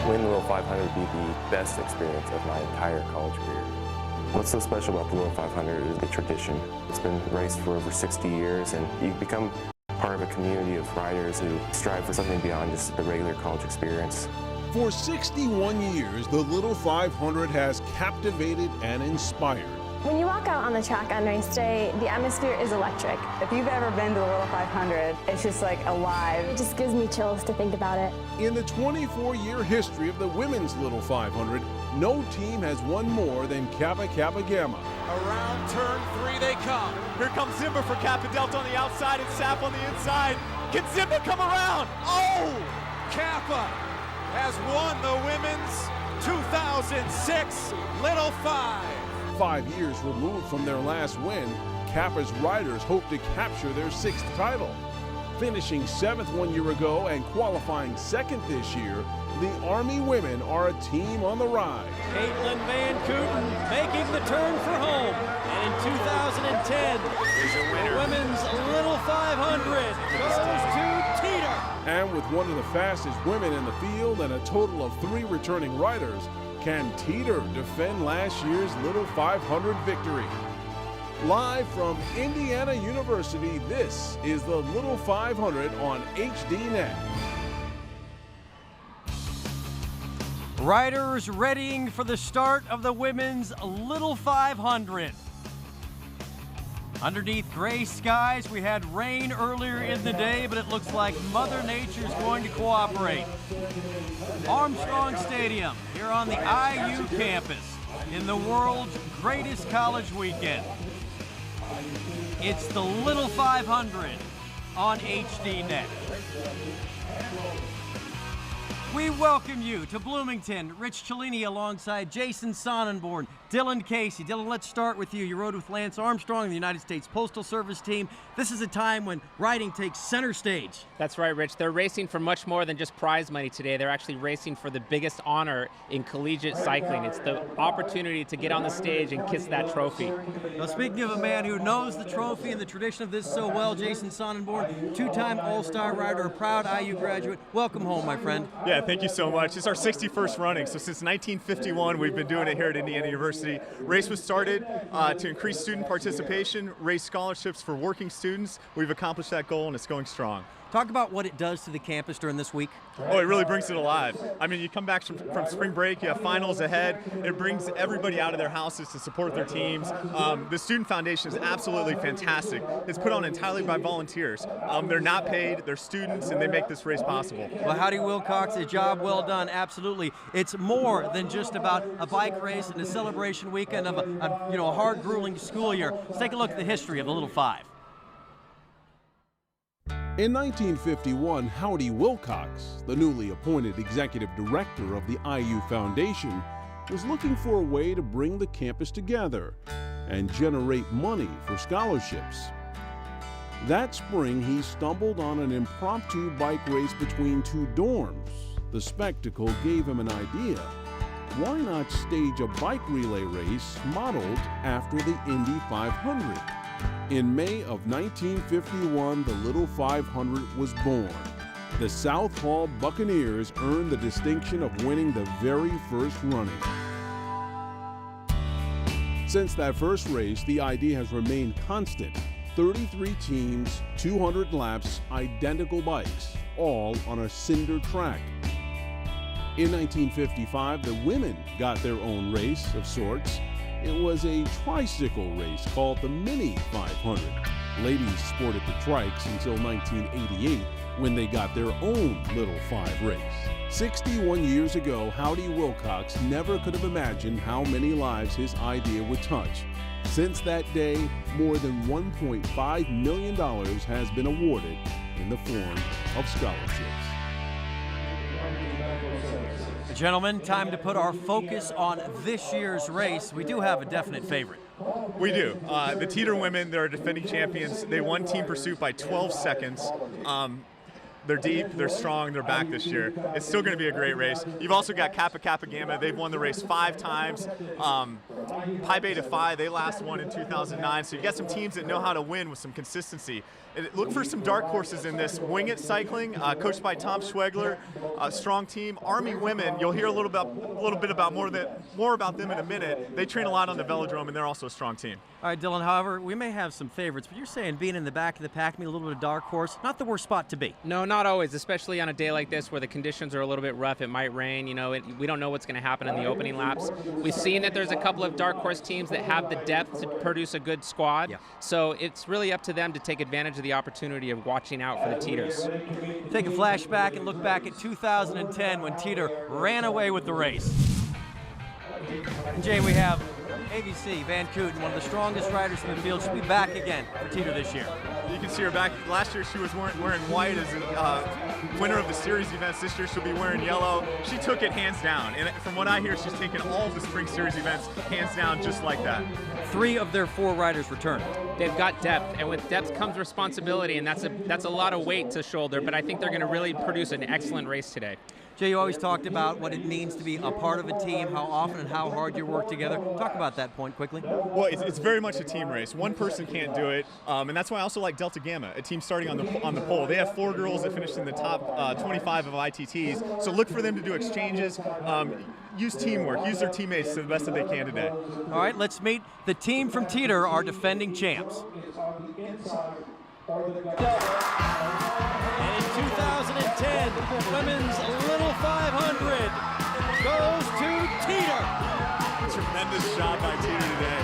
Winning the Little 500 would be the best experience of my entire college career. What's so special about the Little 500 is the tradition. It's been raced for over 60 years, and you become part of a community of riders who strive for something beyond just a regular college experience. For 61 years, the Little 500 has captivated and inspired. When you walk out on the track on race day, the atmosphere is electric. If you've ever been to the Little 500, it's just like alive. It just gives me chills to think about it. In the 24-year history of the women's Little 500, no team has won more than Kappa Kappa Gamma. Around turn 3 they come. Here comes Zimba for Kappa Delta on the outside and Sap on the inside. Can Zimba come around? Oh! Kappa has won the women's 2006 Little 5. 5 years removed from their last win, Kappa's riders hope to capture their 6th title. Finishing 7th 1 year ago and qualifying 2nd this year, the Army women are a team on the rise. Caitlin Van Kooten making the turn for home. And in 2010, the women's Little 500 goes to Teeter. And with one of the fastest women in the field and a total of 3 returning riders, can Teeter defend last year's Little 500 victory? Live from Indiana University, this is the Little 500 on HDNet. Riders readying for the start of the women's Little 500. Underneath gray skies, we had rain earlier in the day, but it looks like Mother Nature's going to cooperate. Armstrong Stadium here on the IU campus in the world's greatest college weekend. It's the Little 500 on HDNet. We welcome you to Bloomington. Rich Cellini alongside Jason Sonnenborn, Dylan Casey. Dylan, let's start with you. You rode with Lance Armstrong, the United States Postal Service team. This is a time when riding takes center stage. That's right, Rich. They're racing for much more than just prize money today. They're actually racing for the biggest honor in collegiate cycling. It's the opportunity to get on the stage and kiss that trophy. Well, speaking of a man who knows the trophy and the tradition of this so well, Jason Sonnenborn, two-time All-Star rider, a proud IU graduate. Welcome home, my friend. Yeah, thank you so much. It's our 61st running, so since 1951 we've been doing it here at Indiana University. Race was started to increase student participation, raise scholarships for working students. We've accomplished that goal and it's going strong. Talk about what it does to the campus during this week. Oh, it really brings it alive. I mean, you come back from spring break, you have finals ahead. It brings everybody out of their houses to support their teams. The Student Foundation is absolutely fantastic. It's put on entirely by volunteers. They're not paid, they're students, and they make this race possible. Well, Howdy Wilcox, a job well done, absolutely. It's more than just about a bike race and a celebration weekend of a hard, grueling school year. Let's take a look at the history of the Little 5. In 1951, Howdy Wilcox, the newly appointed executive director of the IU Foundation, was looking for a way to bring the campus together and generate money for scholarships. That spring, he stumbled on an impromptu bike race between 2 dorms. The spectacle gave him an idea. Why not stage a bike relay race modeled after the Indy 500? In May of 1951, the Little 500 was born. The South Hall Buccaneers earned the distinction of winning the very first running. Since that first race, the idea has remained constant. 33 teams, 200 laps, identical bikes, all on a cinder track. In 1955, the women got their own race of sorts. It was a tricycle race called the Mini 500. Ladies sported the trikes until 1988 when they got their own Little 5 race. 61 years ago, Howdy Wilcox never could have imagined how many lives his idea would touch. Since that day, more than $1.5 million has been awarded in the form of scholarships. Gentlemen, time to put our focus on this year's race. We do have a definite favorite. We do. The Teeter women, they're defending champions. They won Team Pursuit by 12 seconds. They're deep, they're strong, they're back this year. It's still going to be a great race. You've also got Kappa Kappa Gamma. They've won the race 5 times. Pi Beta Phi, they last won in 2009. So you got some teams that know how to win with some consistency. And look for some dark horses in this. Wing It Cycling, coached by Tom Schwegler, strong team. Army Women, you'll hear a little bit about more about them in a minute. They train a lot on the velodrome, and they're also a strong team. All right, Dylan, however, we may have some favorites, but you're saying being in the back of the pack, maybe a little bit of dark horse, not the worst spot to be. No, not always, especially on a day like this where the conditions are a little bit rough. It might rain, you know, we don't know what's going to happen in the opening laps. We've seen that there's a couple of dark horse teams that have the depth to produce a good squad. Yeah. So it's really up to them to take advantage of the opportunity of watching out for the Teeters. Take a flashback and look back at 2010 when Teeter ran away with the race. And Jay, we have ABC Van Kooten, one of the strongest riders in the field. She'll be back again for Teeter this year. You can see her back. Last year she was wearing white as a winner of the series events. This year she'll be wearing yellow. She took it hands down. And from what I hear, she's taken all of the spring series events hands down just like that. 3 of their 4 riders returned. They've got depth, and with depth comes responsibility, and that's a lot of weight to shoulder, but I think they're going to really produce an excellent race today. Jay, you always talked about what it means to be a part of a team, how often and how hard you work together. Talk about that point quickly. Well, it's very much a team race. One person can't do it, and that's why I also like Delta Gamma, a team starting on the pole. They have 4 girls that finished in the top 25 of ITTs, so look for them to do exchanges, use teamwork, use their teammates to the best that they can today. All right, let's meet the team from Teeter, our defending champs. And in 2010, women's Little 500 goes to Teeter. Tremendous job by Teeter today.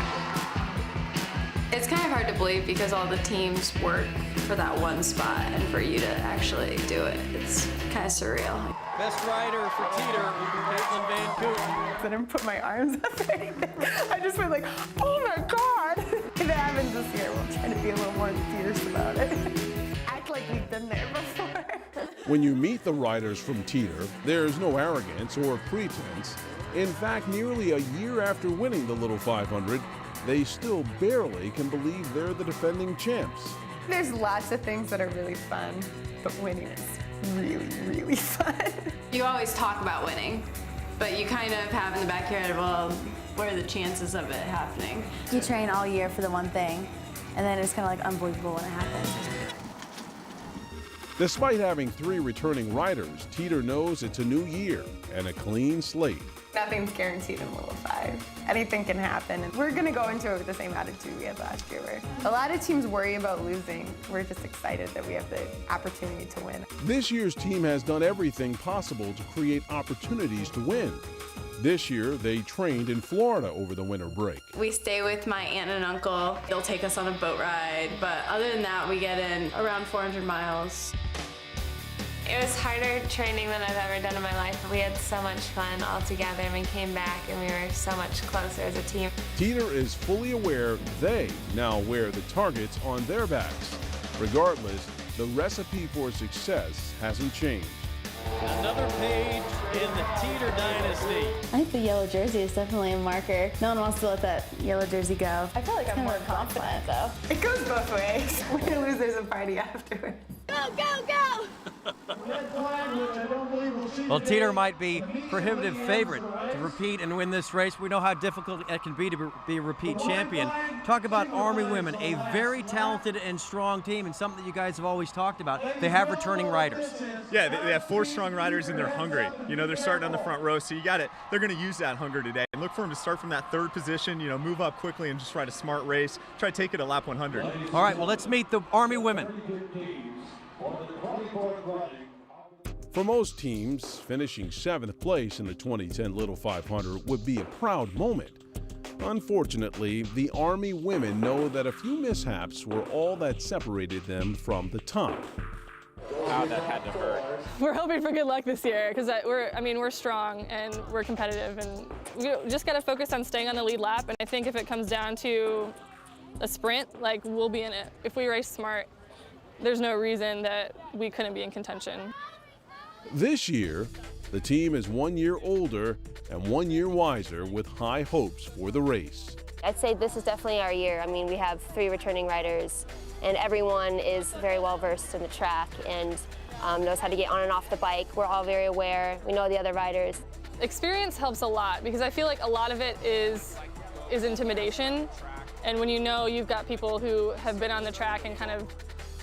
It's kind of hard to believe because all the teams work for that one spot, and for you to actually do it, it's kind of surreal. Best rider for Teeter, Caitlin Van Kooten. I didn't put my arms up or anything. I just went like, oh my God. If it happens this year, we'll try to be a little more fierce about it. Act like we've been there before. When you meet the riders from Teeter, there's no arrogance or pretense. In fact, nearly a year after winning the Little 500, they still barely can believe they're the defending champs. There's lots of things that are really fun, but winning is really, really fun. You always talk about winning, but you kind of have in the back of your head, well, what are the chances of it happening? You train all year for the one thing, and then it's kind of like unbelievable when it happens. Despite having 3 returning riders, Teeter knows it's a new year and a clean slate. Nothing's guaranteed in Little 5. Anything can happen. And we're going to go into it with the same attitude we had last year, where a lot of teams worry about losing. We're just excited that we have the opportunity to win. This year's team has done everything possible to create opportunities to win. This year, they trained in Florida over the winter break. We stay with my aunt and uncle. They'll take us on a boat ride, but other than that, we get in around 400 miles. It was harder training than I've ever done in my life. We had so much fun all together, and we came back and we were so much closer as a team. Teeter is fully aware they now wear the targets on their backs. Regardless, the recipe for success hasn't changed. Another page in the Teeter dynasty. I think the yellow jersey is definitely a marker. No one wants to let that yellow jersey go. I feel like I'm more confident, though. It goes both ways. Win or lose, there's a party afterwards. Go, go, go! Well, Teeter might be prohibitive favorite to repeat and win this race. We know how difficult it can be to be a repeat champion. Talk about Army Women, a very talented and strong team, and something that you guys have always talked about. They have returning riders. Yeah, they have 4 strong riders, and they're hungry. You know, they're starting on the front row, so you got it. They're going to use that hunger today. And look for them to start from that 3rd position, you know, move up quickly and just ride a smart race. Try to take it at lap 100. All right, well, let's meet the Army Women. For most teams, finishing 7th place in the 2010 Little 500 would be a proud moment. Unfortunately, the Army Women know that a few mishaps were all that separated them from the top. Wow, that had to hurt. We're hoping for good luck this year because we're strong and we're competitive, and we just got to focus on staying on the lead lap. And I think if it comes down to a sprint, like, we'll be in it. If we race smart, there's no reason that we couldn't be in contention. This year, the team is 1 year older and 1 year wiser with high hopes for the race. I'd say this is definitely our year. I mean, we have 3 returning riders, and everyone is very well versed in the track, and knows how to get on and off the bike. We're all very aware. We know the other riders. Experience helps a lot because I feel like a lot of it is intimidation. And when you know you've got people who have been on the track and kind of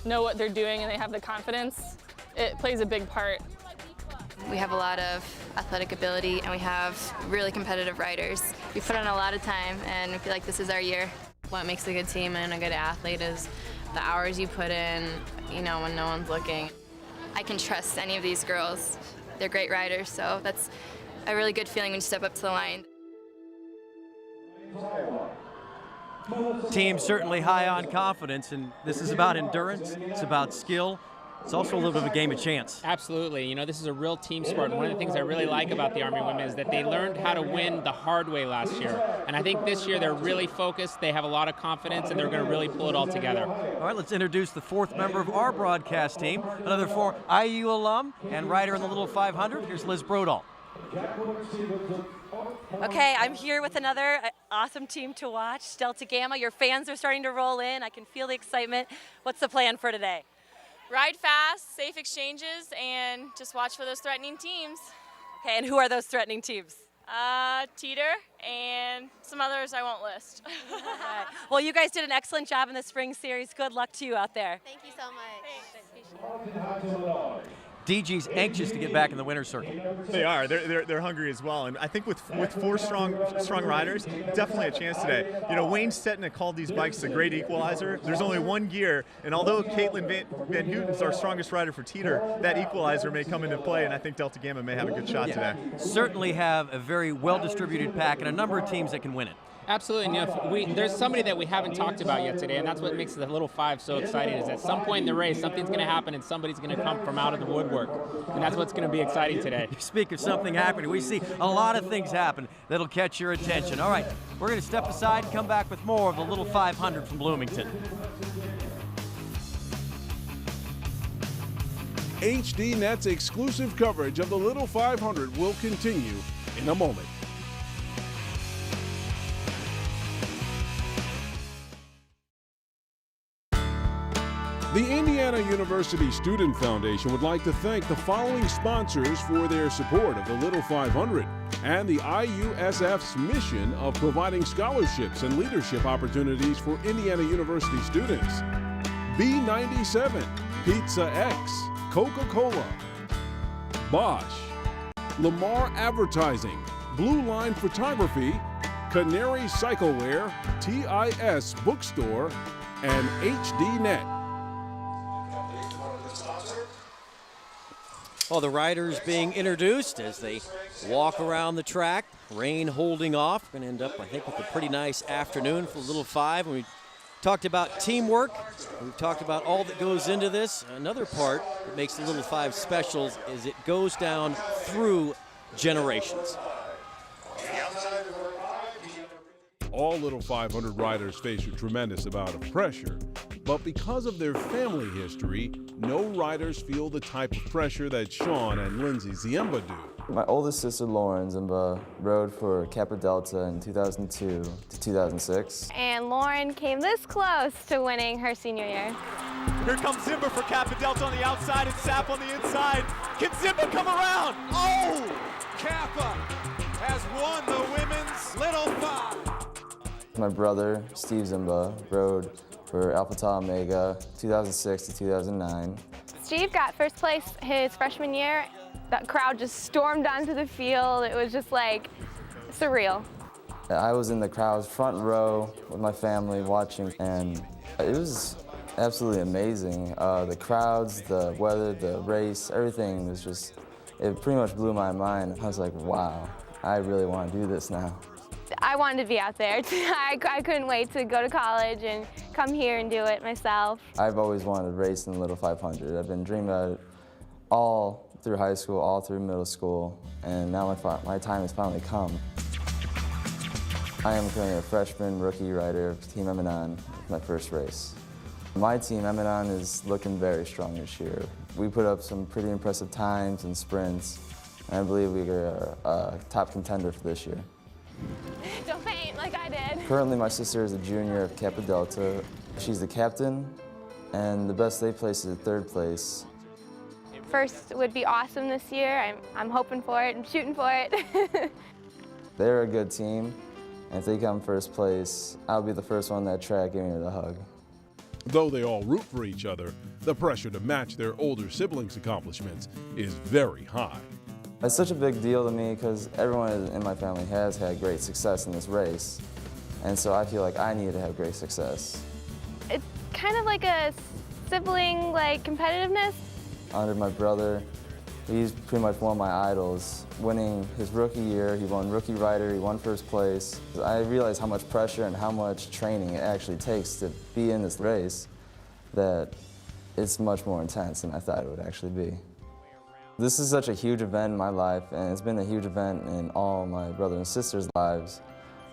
know what they're doing and they have the confidence, it plays a big part. We have a lot of athletic ability and we have really competitive riders. We put on a lot of time and we feel like this is our year. What makes a good team and a good athlete is the hours you put in, you know, when no one's looking. I can trust any of these girls. They're great riders, so that's a really good feeling when you step up to the line. Team certainly high on confidence, and this is about endurance, it's about skill. It's also a little bit of a game of chance. Absolutely. You know, this is a real team sport. And one of the things I really like about the Army women is that they learned how to win the hard way last year. And I think this year they're really focused, they have a lot of confidence, and they're going to really pull it all together. All right, let's introduce the fourth member of our broadcast team, another former IU alum and rider in the Little 500. Here's Liz Brodall. Okay, I'm here with another awesome team to watch, Delta Gamma. Your fans are starting to roll in. I can feel the excitement. What's the plan for today? Ride fast, safe exchanges, and just watch for those threatening teams. Okay, and who are those threatening teams? Teeter and some others I won't list. Right. Well, you guys did an excellent job in the spring series. Good luck to you out there. Thank you so Thanks. DG's anxious to get back in the winner's circle. They are. They're hungry as well. And I think with four strong riders, definitely a chance today. You know, Wayne Stetina called these bikes the great equalizer. There's only one gear, and although Caitlin Van Houten's our strongest rider for Teeter, that equalizer may come into play, and I think Delta Gamma may have a good shot today. Certainly have a very well-distributed pack and a number of teams that can win it. Absolutely. And you know, there's somebody that we haven't talked about yet today, and that's what makes the Little 5 so exciting, is at some point in the race, something's going to happen and somebody's going to come from out of the woodwork. And that's what's going to be exciting today. You speak of something happening. We see a lot of things happen that'll catch your attention. All right, we're going to step aside and come back with more of the Little 500 from Bloomington. HDNet's exclusive coverage of the Little 500 will continue in a moment. The Indiana University Student Foundation would like to thank the following sponsors for their support of the Little 500 and the IUSF's mission of providing scholarships and leadership opportunities for Indiana University students. B97, Pizza X, Coca-Cola, Bosch, Lamar Advertising, Blue Line Photography, Canary Cycleware, TIS Bookstore, and HDNet. Well, the riders being introduced as they walk around the track. Rain holding off. Going to end up, I think, with a pretty nice afternoon for the Little 5. We talked about teamwork. We've talked about all that goes into this. Another part that makes the Little 5 special is it goes down through generations. All Little 500 riders face a tremendous amount of pressure, but because of their family history, no riders feel the type of pressure that Sean and Lindsay Ziemba do. My oldest sister, Lauren Ziemba, rode for Kappa Delta in 2002 to 2006. And Lauren came this close to winning her senior year. Here comes Ziemba for Kappa Delta on the outside and Sap on the inside. Can Ziemba come around? Oh! Kappa has won the women's Little 5. My brother, Steve Ziemba, rode for Alpha Tau Omega 2006 to 2009. Steve got first place his freshman year. That crowd just stormed onto the field. It was just like surreal. I was in the crowd's front row with my family watching, and it was absolutely amazing. The crowds, the weather, the race, everything was just, it pretty much blew my mind. I was like, wow, I really want to do this now. I wanted to be out there. I couldn't wait to go to college and come here and do it myself. I've always wanted to race in the Little 500. I've been dreaming about it all through high school, all through middle school, and now my time has finally come. I am currently a freshman rookie rider of Team Emanon with my first race. My team, Emanon, is looking very strong this year. We put up some pretty impressive times and sprints, and I believe we are a top contender for this year. Don't faint like I did. Currently, my sister is a junior of Kappa Delta. She's the captain, and the best they place is third place. First would be awesome this year. I'm hoping for it and shooting for it. They're a good team, and if they come first place, I'll be the first one that track giving it a hug. Though they all root for each other, the pressure to match their older siblings' accomplishments is very high. It's such a big deal to me because everyone in my family has had great success in this race, and so I feel like I need to have great success. It's kind of like a sibling competitiveness. Under my brother, he's pretty much one of my idols. Winning his rookie year, he won Rookie Rider, he won first place. I realized how much pressure and how much training it actually takes to be in this race, that it's much more intense than I thought it would actually be. This is such a huge event in my life, and it's been a huge event in all my brothers and sisters' lives,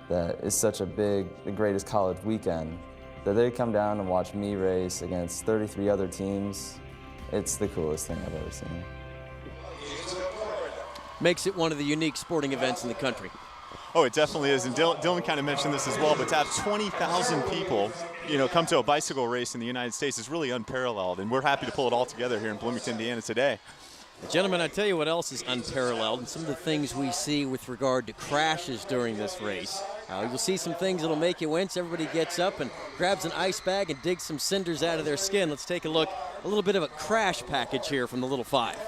that it's such a big, the greatest college weekend, that they come down and watch me race against 33 other teams. It's the coolest thing I've ever seen. Makes it one of the unique sporting events in the country. Oh, it definitely is, and Dylan kind of mentioned this as well, but to have 20,000 people, come to a bicycle race in the United States is really unparalleled, and we're happy to pull it all together here in Bloomington, Indiana today. Gentlemen, I tell you what else is unparalleled, and some of the things we see with regard to crashes during this race. You'll see some things that'll make you wince. Everybody gets up and grabs an ice bag and digs some cinders out of their skin. Let's take a look, a little bit of a crash package here from the Little Five.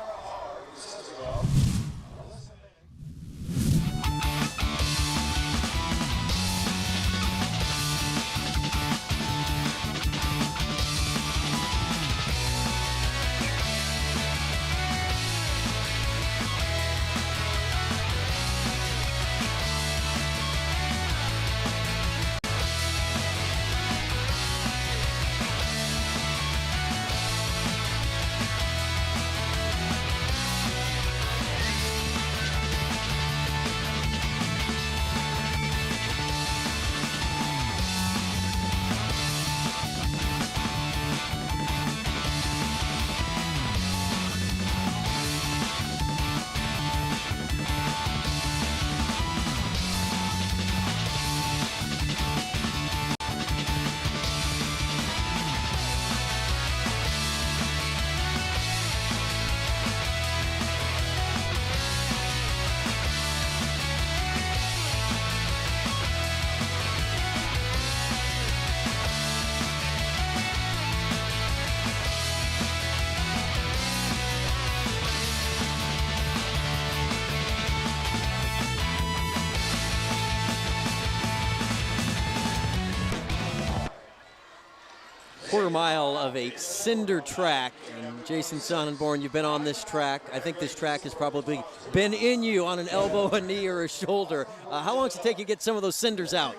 Quarter mile of a cinder track. And Jason Sonnenborn, you've been on this track. I think this track has probably been in you on an elbow, a knee, or a shoulder. How long does it take you to get some of those cinders out?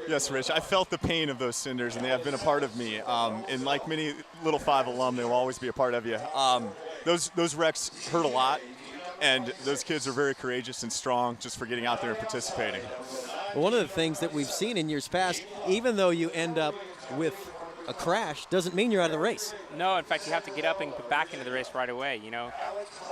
Yes, Rich, I felt the pain of those cinders, and they have been a part of me. And like many Little Five alum, they will always be a part of you. Those wrecks hurt a lot, and those kids are very courageous and strong just for getting out there and participating. Well, one of the things that we've seen in years past, even though you end up with a crash, doesn't mean you're out of the race. No, in fact, you have to get up and get back into the race right away.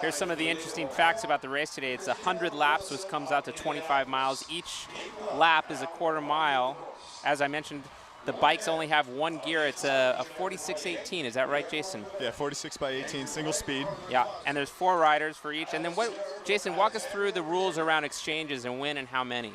Here's some of the interesting facts about the race today. It's 100 laps, which comes out to 25 miles. Each lap is a quarter mile. As I mentioned, the bikes only have one gear. It's a 46/18. Is that right, Jason? Yeah, 46/18, single speed. Yeah, and there's 4 riders for each. And then Jason, walk us through the rules around exchanges and when and how many.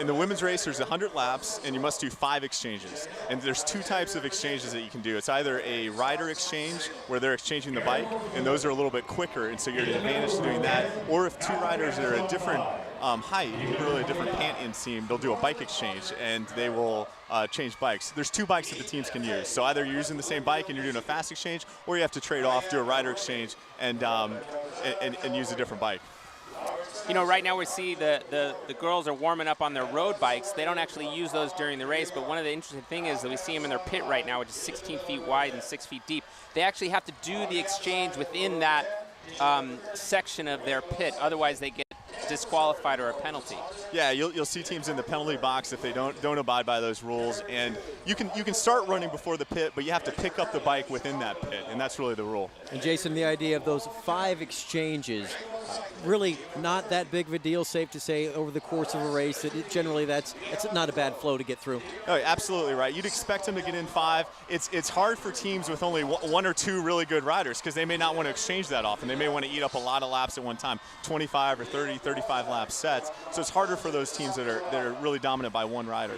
In the women's race, there's 100 laps, and you must do 5 exchanges. And there's 2 types of exchanges that you can do. It's either a rider exchange, where they're exchanging the bike, and those are a little bit quicker, and so you're at an advantage to doing that. Or if 2 riders are a different height, really a different pant inseam, they'll do a bike exchange, and they will change bikes. There's 2 bikes that the teams can use. So either you're using the same bike and you're doing a fast exchange, or you have to trade off, do a rider exchange, and use a different bike. Right now we see the girls are warming up on their road bikes. They don't actually use those during the race, but one of the interesting things is that we see them in their pit right now, which is 16 feet wide and 6 feet deep. They actually have to do the exchange within that section of their pit. Otherwise, they get disqualified or a penalty. Yeah, you'll see teams in the penalty box if they don't abide by those rules. And you can start running before the pit, but you have to pick up the bike within that pit, and that's really the rule. And Jason, the idea of those 5 exchanges, really not that big of a deal, safe to say, over the course of a race. Generally, that's not a bad flow to get through. Oh, absolutely right. You'd expect them to get in 5. It's hard for teams with only 1 or 2 really good riders because they may not want to exchange that often. They may want to eat up a lot of laps at one time, 25 or 30, 35 lap sets. So it's harder for those teams that are really dominant by one rider.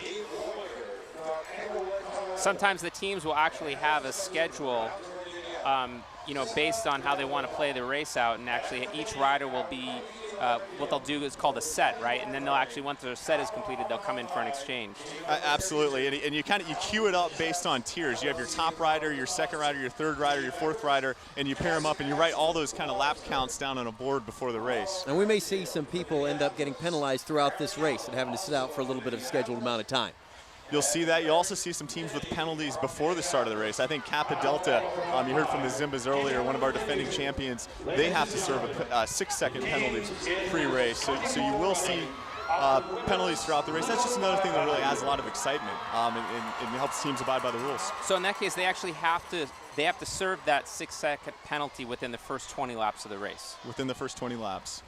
Sometimes the teams will actually have a schedule, based on how they want to play the race out, and actually each rider will be, what they'll do is called a set, right? And then they'll actually, once their set is completed, they'll come in for an exchange. Absolutely, and you queue it up based on tiers. You have your top rider, your second rider, your third rider, your fourth rider, and you pair them up, and you write all those kind of lap counts down on a board before the race. And we may see some people end up getting penalized throughout this race and having to sit out for a little bit of a scheduled amount of time. You'll see that. You'll also see some teams with penalties before the start of the race. I think Kappa Delta, you heard from the Zimbas earlier, one of our defending champions, they have to serve a 6-second penalty pre-race. So you will see penalties throughout the race. That's just another thing that really adds a lot of excitement and helps teams abide by the rules. So in that case, they actually have to serve that 6-second penalty within the first 20 laps of the race. Within the first 20 laps.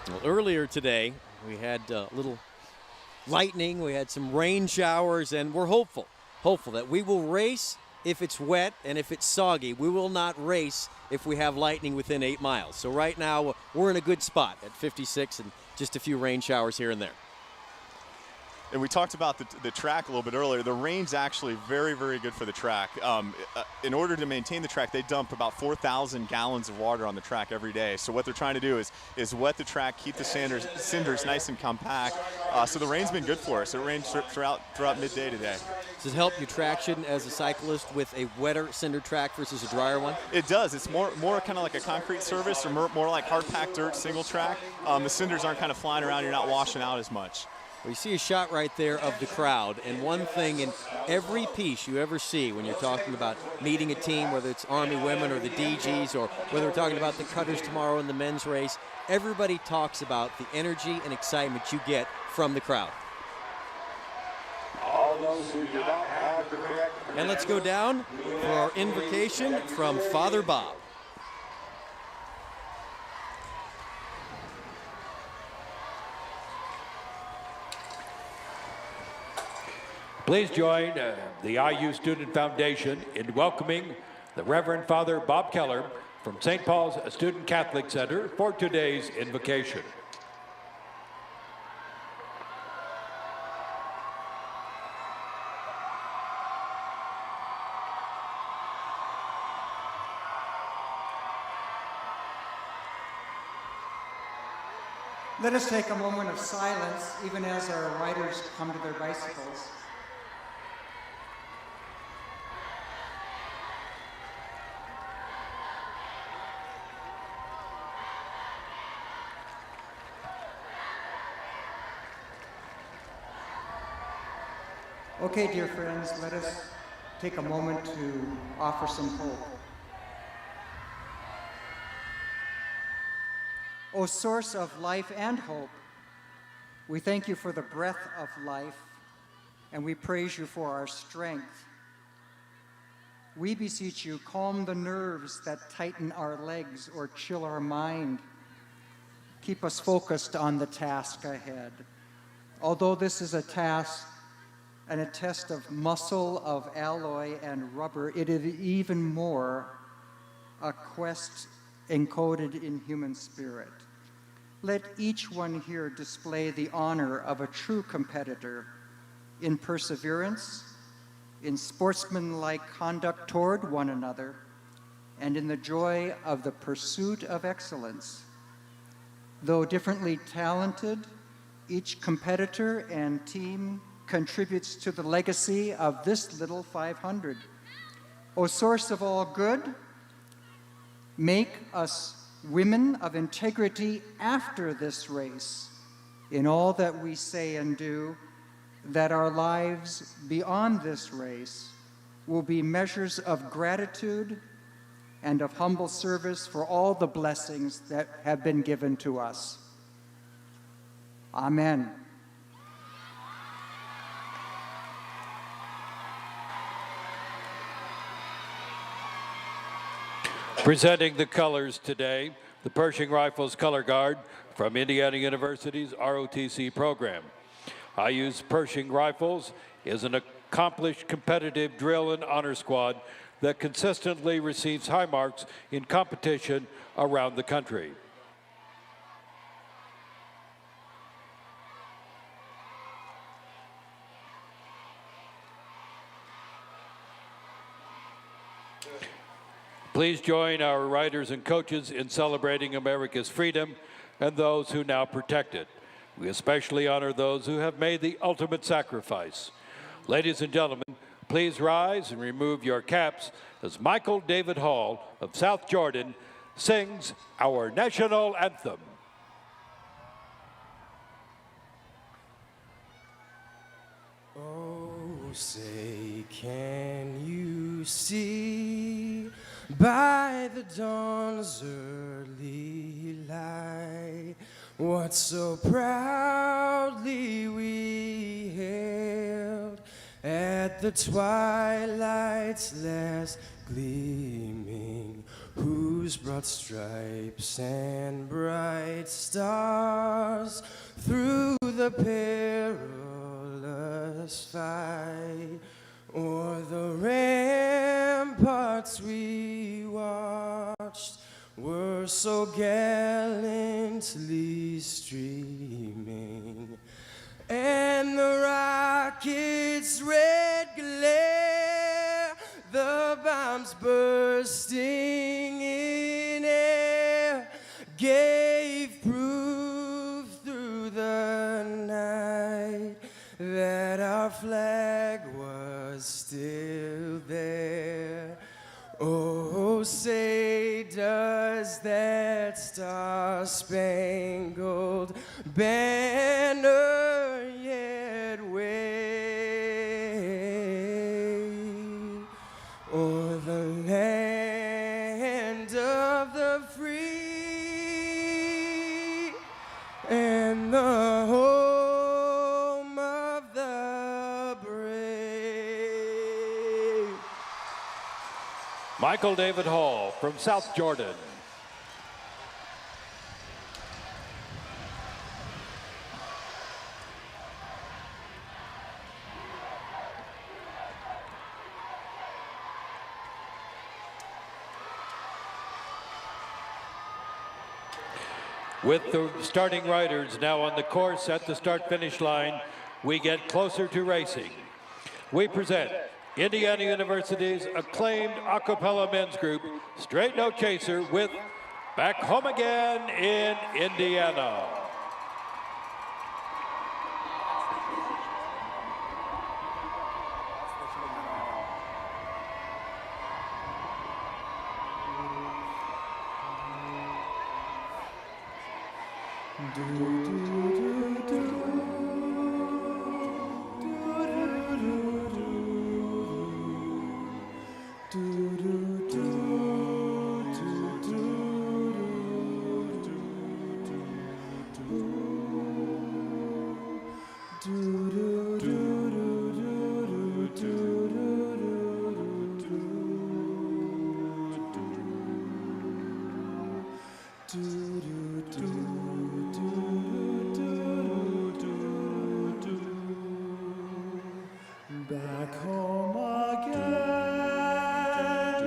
Well, earlier today, we had a little lightning, we had some rain showers, and we're hopeful that we will race if it's wet and if it's soggy. We will not race if we have lightning within 8 miles. So right now, we're in a good spot at 56 and just a few rain showers here and there. And we talked about the track a little bit earlier. The rain's actually very, very good for the track. In order to maintain the track, they dump about 4,000 gallons of water on the track every day. So what they're trying to do is wet the track, keep the cinders nice and compact. So the rain's been good for us. It rained throughout midday today. Does it help your traction as a cyclist with a wetter cinder track versus a drier one? It does. It's more kind of like a concrete surface or more like hard-packed dirt single track. The cinders aren't kind of flying around. You're not washing out as much. Well, you see a shot right there of the crowd, and one thing in every piece you ever see when you're talking about meeting a team, whether it's Army women or the DGs, or whether we're talking about the Cutters tomorrow in the men's race, everybody talks about the energy and excitement you get from the crowd. And let's go down for our invocation from Father Bob. Please join the IU Student Foundation in welcoming the Reverend Father Bob Keller from St. Paul's Student Catholic Center for today's invocation. Let us take a moment of silence, even as our riders come to their bicycles. Okay, dear friends, let us take a moment to offer some hope. O source of life and hope, we thank you for the breath of life, and we praise you for our strength. We beseech you, calm the nerves that tighten our legs or chill our mind. Keep us focused on the task ahead. Although this is a task and a test of muscle, of alloy, and rubber, it is even more a quest encoded in human spirit. Let each one here display the honor of a true competitor in perseverance, in sportsmanlike conduct toward one another, and in the joy of the pursuit of excellence. Though differently talented, each competitor and team contributes to the legacy of this little 500. O source of all good, make us women of integrity after this race in all that we say and do, that our lives beyond this race will be measures of gratitude and of humble service for all the blessings that have been given to us. Amen. Presenting the colors today, the Pershing Rifles Color Guard from Indiana University's ROTC program. IU's Pershing Rifles is an accomplished competitive drill and honor squad that consistently receives high marks in competition around the country. Please join our riders and coaches in celebrating America's freedom and those who now protect it. We especially honor those who have made the ultimate sacrifice. Ladies and gentlemen, please rise and remove your caps as Michael David Hall of South Jordan sings our national anthem. Oh, say, can you see by the dawn's early light what so proudly we hailed at the twilight's last gleaming, whose broad stripes and bright stars through the perilous fight o'er the ramparts we watched were so gallantly streaming, and the rocket's red glare, the bombs bursting in air, gave proof through the night that our flag was still there. Oh, say, does that star-spangled banner yet wave o'er the land of the free and the home of the brave? Michael David Hall from South Jordan. With the starting riders now on the course at the start-finish line, we get closer to racing. We present Indiana University's acclaimed a cappella men's group, Straight No Chaser, with Back Home Again in Indiana. Back home again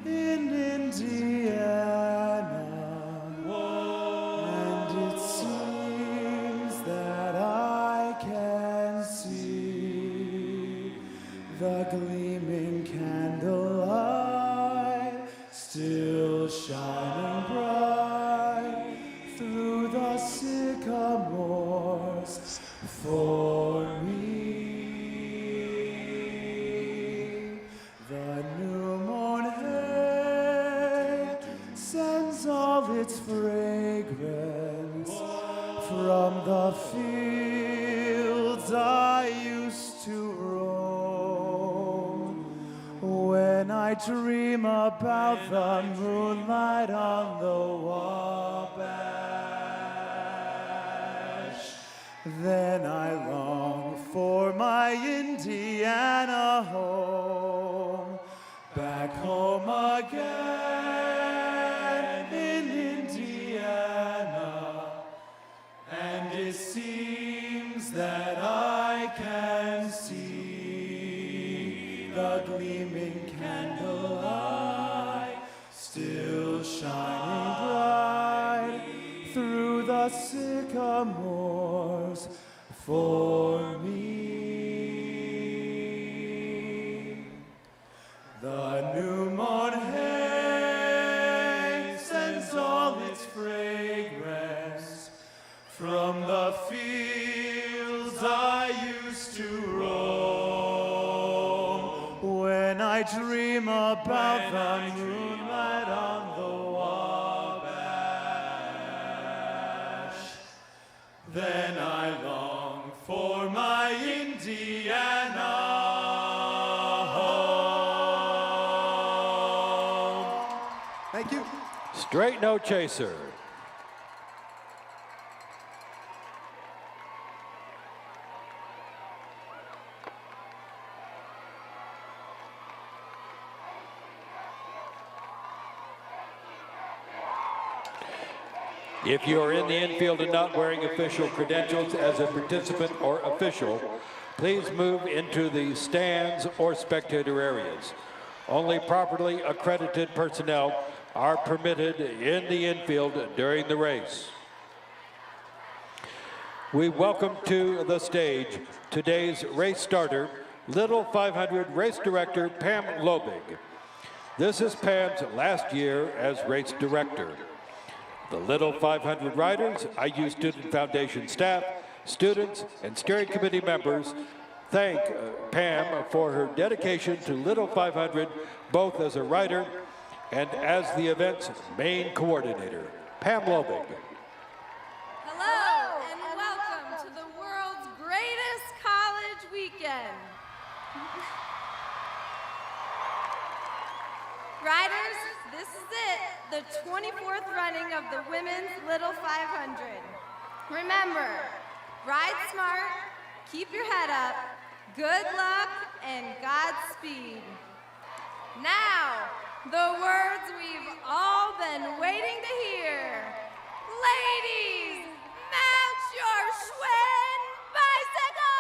in Indiana, and it seems that I can see the gleaming candlelight still shining bright through the sycamores for me. The new moon hay sends all its fragrance from the fields I used to roam. When I dream about the moonlight on the Wabash, then I long for my Indiana home. Back home again. the sycamores for me. The new moon hastens all its fragrance from the fields I used to roam. When I dream about the moonlight on the Wabash, then I long for my Indiana home. Thank you. Straight no chaser. If you are in the infield and not wearing official credentials as a participant or official, please move into the stands or spectator areas. Only properly accredited personnel are permitted in the infield during the race. We welcome to the stage today's race starter, Little 500 race director Pam Lobig. This is Pam's last year as race director. The Little 500 riders, IU Student Foundation staff, students, and steering committee members thank Pam for her dedication to Little 500, both as a rider and as the event's main coordinator. Pam Lobig. Hello, and welcome to the world's greatest college weekend. Riders, this is it, the 24th running of the Women's Little 500. Remember, ride smart, keep your head up, good luck, and Godspeed. Now, the words we've all been waiting to hear. Ladies, mount your Schwinn bicycle!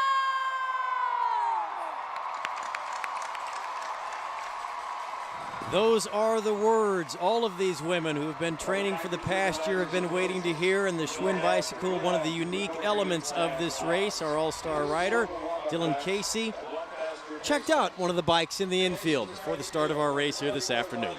Those are the words all of these women who have been training for the past year have been waiting to hear, and the Schwinn bicycle, one of the unique elements of this race. Our all-star rider, Dylan Casey, checked out one of the bikes in the infield before the start of our race here this afternoon.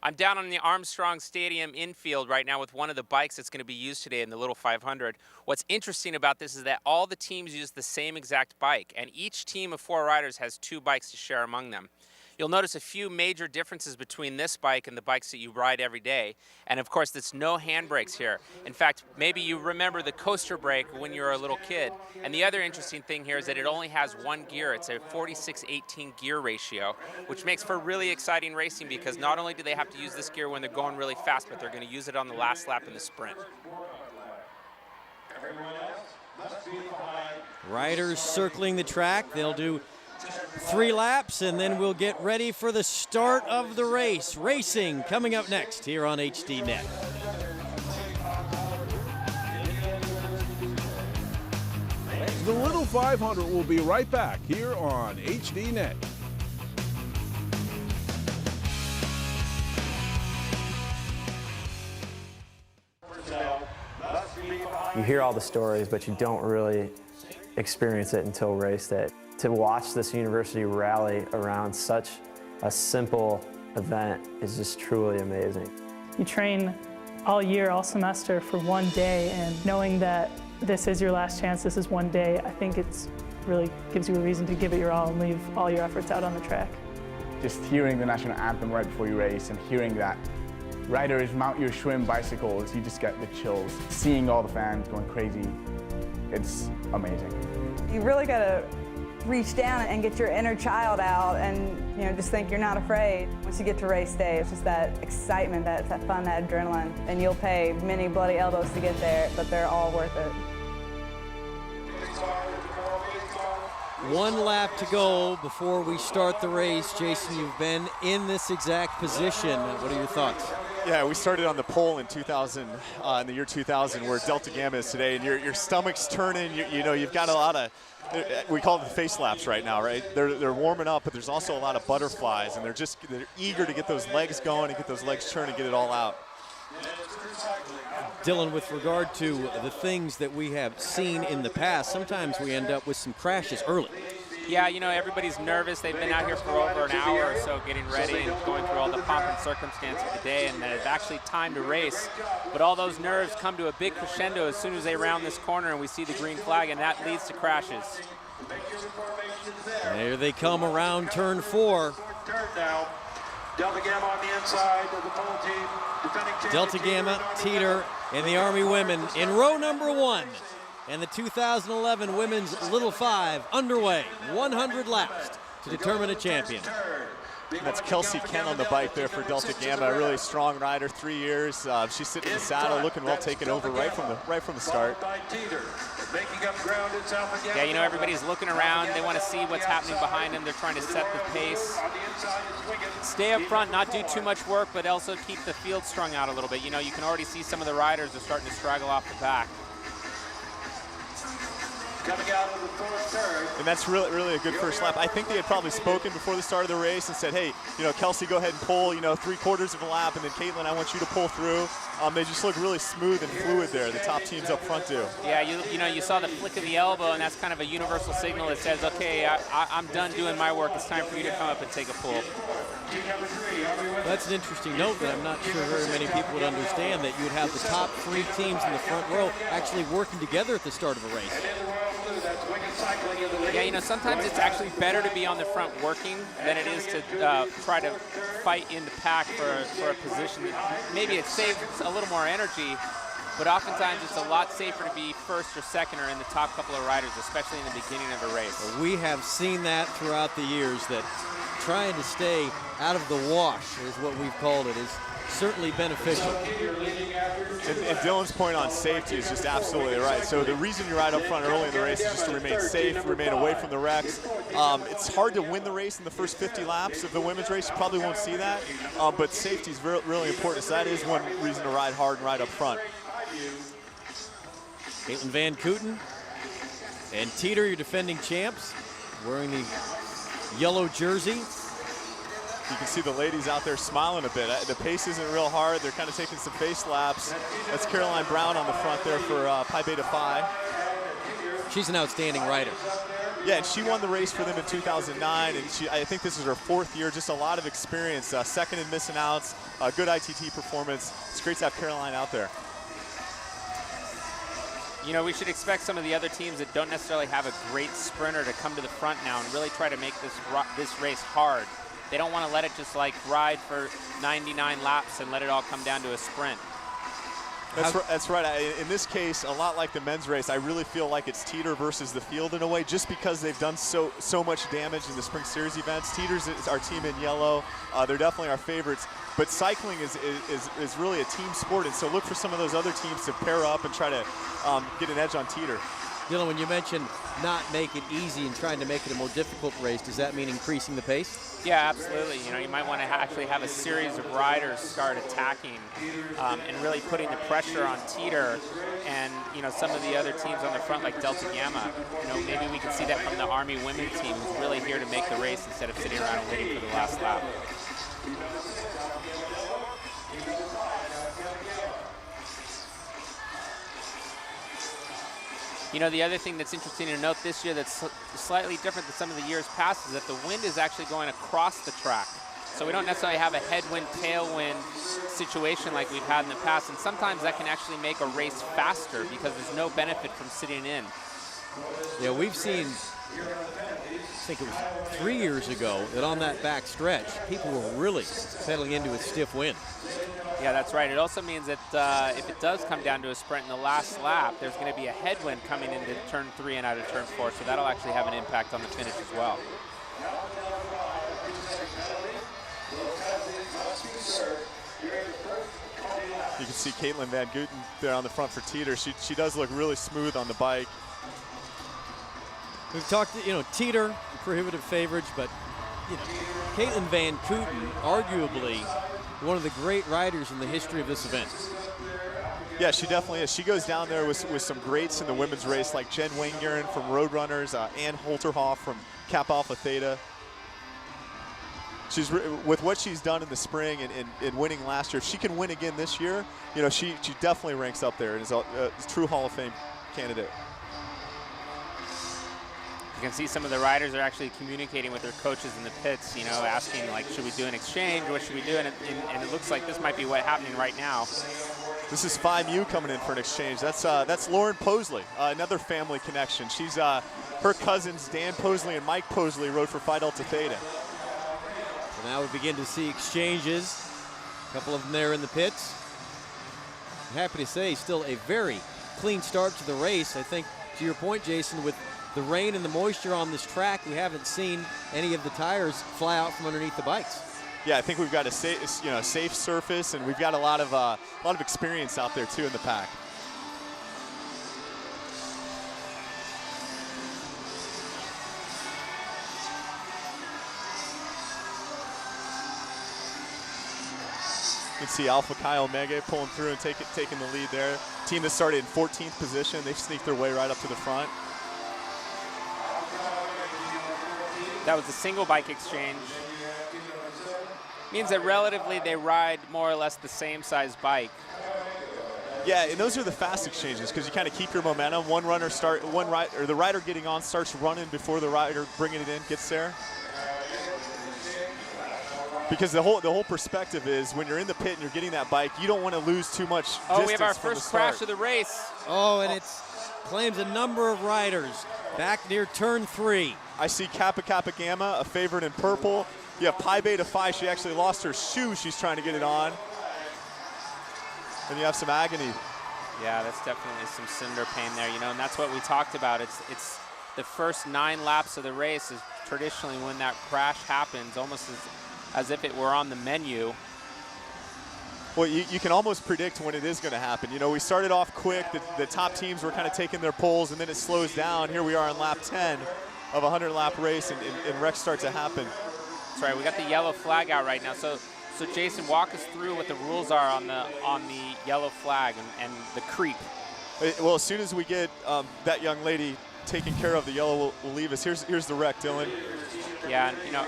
I'm down on the Armstrong Stadium infield right now with one of the bikes that's going to be used today in the Little 500. What's interesting about this is that all the teams use the same exact bike, and each team of 4 riders has 2 bikes to share among them. You'll notice a few major differences between this bike and the bikes that you ride every day. And of course, there's no handbrakes here. In fact, maybe you remember the coaster brake when you were a little kid. And the other interesting thing here is that it only has 1 gear. It's a 46-18 gear ratio, which makes for really exciting racing because not only do they have to use this gear when they're going really fast, but they're going to use it on the last lap in the sprint. Riders circling the track. They'll do 3 laps, and then we'll get ready for the start of the race. Racing coming up next here on HDNet. The Little 500 will be right back here on HDNet. You hear all the stories, but you don't really experience it until race day. To watch this university rally around such a simple event is just truly amazing. You train all year, all semester for one day, and knowing that this is your last chance, this is one day, I think it's really gives you a reason to give it your all and leave all your efforts out on the track. Just hearing the national anthem right before you race and hearing that riders mount your Schwinn bicycles, you just get the chills. Seeing all the fans going crazy, it's amazing. You really gotta reach down and get your inner child out and just think you're not afraid. Once you get to race day, it's just that excitement, that fun, that adrenaline. And you'll pay many bloody elbows to get there, but they're all worth it. 1 lap to go before we start the race. Jason, you've been in this exact position. What are your thoughts? Yeah, we started on the pole in 2000, in the year 2000, where Delta Gamma is today, and your stomach's turning. You've got a lot of, we call them face laps right now, right? They're warming up, but there's also a lot of butterflies, and they're eager to get those legs going and get those legs turning and get it all out. Dylan, with regard to the things that we have seen in the past, sometimes we end up with some crashes early. Yeah, you know, everybody's nervous. They've been out here for over an hour or so getting ready and going through all the pomp and circumstance of the day, and then it's actually time to race. But all those nerves come to a big crescendo as soon as they round this corner and we see the green flag, and that leads to crashes. There they come around turn 4. Turn now. Delta Gamma on the inside of the pole team. Defending Delta Gamma, Teeter, and the Army women in row number 1. And the 2011 Women's Little 5 underway. 100 laps to determine a champion. That's Kelsey Kent on the bike there for Delta Gamma, a really strong rider, 3 years. She's sitting in the saddle, looking well taken over right from the start. Yeah, you know, everybody's looking around. They want to see what's happening behind them. They're trying to set the pace. Stay up front, not do too much work, but also keep the field strung out a little bit. You know, you can already see some of the riders are starting to straggle off the back. Coming out of the fourth turn. And that's really a good first lap. I think they had probably spoken before the start of the race and said, hey, you know, Kelsey, go ahead and pull, you know, 3/4 of a lap, and then Caitlin, I want you to pull through. They just look really smooth and fluid there. The top teams up front do. Yeah, you know, you saw the flick of the elbow, and that's kind of a universal signal that says, okay, I'm done doing my work. It's time for you to come up and take a pull. That's an interesting note that I'm not sure very many people would understand, that you would have the top 3 teams in the front row actually working together at the start of a race. Yeah, you know, sometimes it's actually better to be on the front working than it is to try to fight in the pack for a position. Maybe it saves a little more energy, but oftentimes it's a lot safer to be first or second or in the top couple of riders, especially in the beginning of a race. We have seen that throughout the years, that trying to stay out of the wash is what we've called it, is certainly beneficial. And Dylan's point on safety is just absolutely right. So the reason you ride up front early in the race is just to remain safe, remain away from the wrecks. It's hard to win the race in the first 50 laps of the women's race. You probably won't see that, but safety is really important. So that is one reason to ride hard and ride up front. Caitlin Van Kooten and Teeter, your defending champs, wearing the yellow jersey. You can see the ladies out there smiling a bit. The pace isn't real hard. They're kind of taking some face laps. That's Caroline Brown on the front there for Pi Beta Phi. She's an outstanding rider. Yeah, and she won the race for them in 2009, and I think this is her 4th year. Just a lot of experience. Second in missing outs, good ITT performance. It's great to have Caroline out there. You know, we should expect some of the other teams that don't necessarily have a great sprinter to come to the front now and really try to make this race hard. They don't want to let it just like ride for 99 laps and let it all come down to a sprint. That's right. In this case, a lot like the men's race, I really feel like it's Teeter versus the field in a way, just because they've done so much damage in the Spring Series events. Teeter's is our team in yellow. They're definitely our favorites. But cycling is really a team sport, and so look for some of those other teams to pair up and try to get an edge on Teeter. Dylan, when you mentioned not make it easy and trying to make it a more difficult race, does that mean increasing the pace? Yeah, absolutely. You know, you might want to actually have a series of riders start attacking and really putting the pressure on Teeter and, you know, some of the other teams on the front like Delta Gamma. You know, maybe we can see that from the Army women's team, who's really here to make the race instead of sitting around and waiting for the last lap. You know, the other thing that's interesting to note this year that's slightly different than some of the years past is that the wind is actually going across the track. So we don't necessarily have a headwind, tailwind situation like we've had in the past, and sometimes that can actually make a race faster because there's no benefit from sitting in. Yeah, we've seen, I think it was 3 years ago, that on that back stretch, people were really settling into a stiff wind. Yeah, that's right. It also means that if it does come down to a sprint in the last lap, there's going to be a headwind coming into turn 3 and out of turn 4, so that'll actually have an impact on the finish as well. You can see Caitlin Van Kooten there on the front for Teeter. She does look really smooth on the bike. We've talked, you know, Teeter, prohibitive favorites, but you know, Caitlin Van Kooten, arguably one of the great riders in the history of this event. Yeah, she definitely is. She goes down there with some greats in the women's race, like Jen Wangerin from Roadrunners, Ann Holterhoff from Kappa Alpha Theta. with what she's done in the spring and winning last year. If she can win again this year, you know, she definitely ranks up there and is a true Hall of Fame candidate. You can see some of the riders are actually communicating with their coaches in the pits, you know, asking like, should we do an exchange? What should we do? And it looks like this might be what's happening right now. This is 5U coming in for an exchange. That's Lauren Posley, another family connection. She's her cousins Dan Posley and Mike Posley rode for Phi Delta Theta. So now we begin to see exchanges. A couple of them there in the pits. I'm happy to say still a very clean start to the race. I think to your point, Jason, with the rain and the moisture on this track, we haven't seen any of the tires fly out from underneath the bikes. Yeah, I think we've got a safe surface, and we've got a lot of experience out there too in the pack. You can see Alpha Chi Omega pulling through and taking the lead there. Team that started in 14th position, they've sneaked their way right up to the front. That was a single bike exchange. Means that relatively they ride more or less the same size bike. Yeah, and those are the fast exchanges because you kind of keep your momentum. The rider getting on starts running before the rider bringing it in gets there. Because the whole perspective is when you're in the pit and you're getting that bike, you don't want to lose too much distance. Oh, we have our first crash of the race. Oh, and it claims a number of riders back near turn 3. I see Kappa Kappa Gamma, a favorite in purple. You have Pi Beta Phi. She actually lost her shoe. She's trying to get it on. And you have some agony. Yeah, that's definitely some cinder pain there, you know, and that's what we talked about. It's the first 9 laps of the race is traditionally when that crash happens, almost as if it were on the menu. Well, you can almost predict when it is going to happen. You know, we started off quick. The top teams were kind of taking their poles, and then it slows down. Here we are on lap 10 of a 100-lap race, and wrecks start to happen. That's right. We got the yellow flag out right now. So Jason, walk us through what the rules are on the yellow flag and the creep. Well, as soon as we get that young lady taken care of, the yellow will leave us. Here's the wreck, Dylan. Yeah, and you know,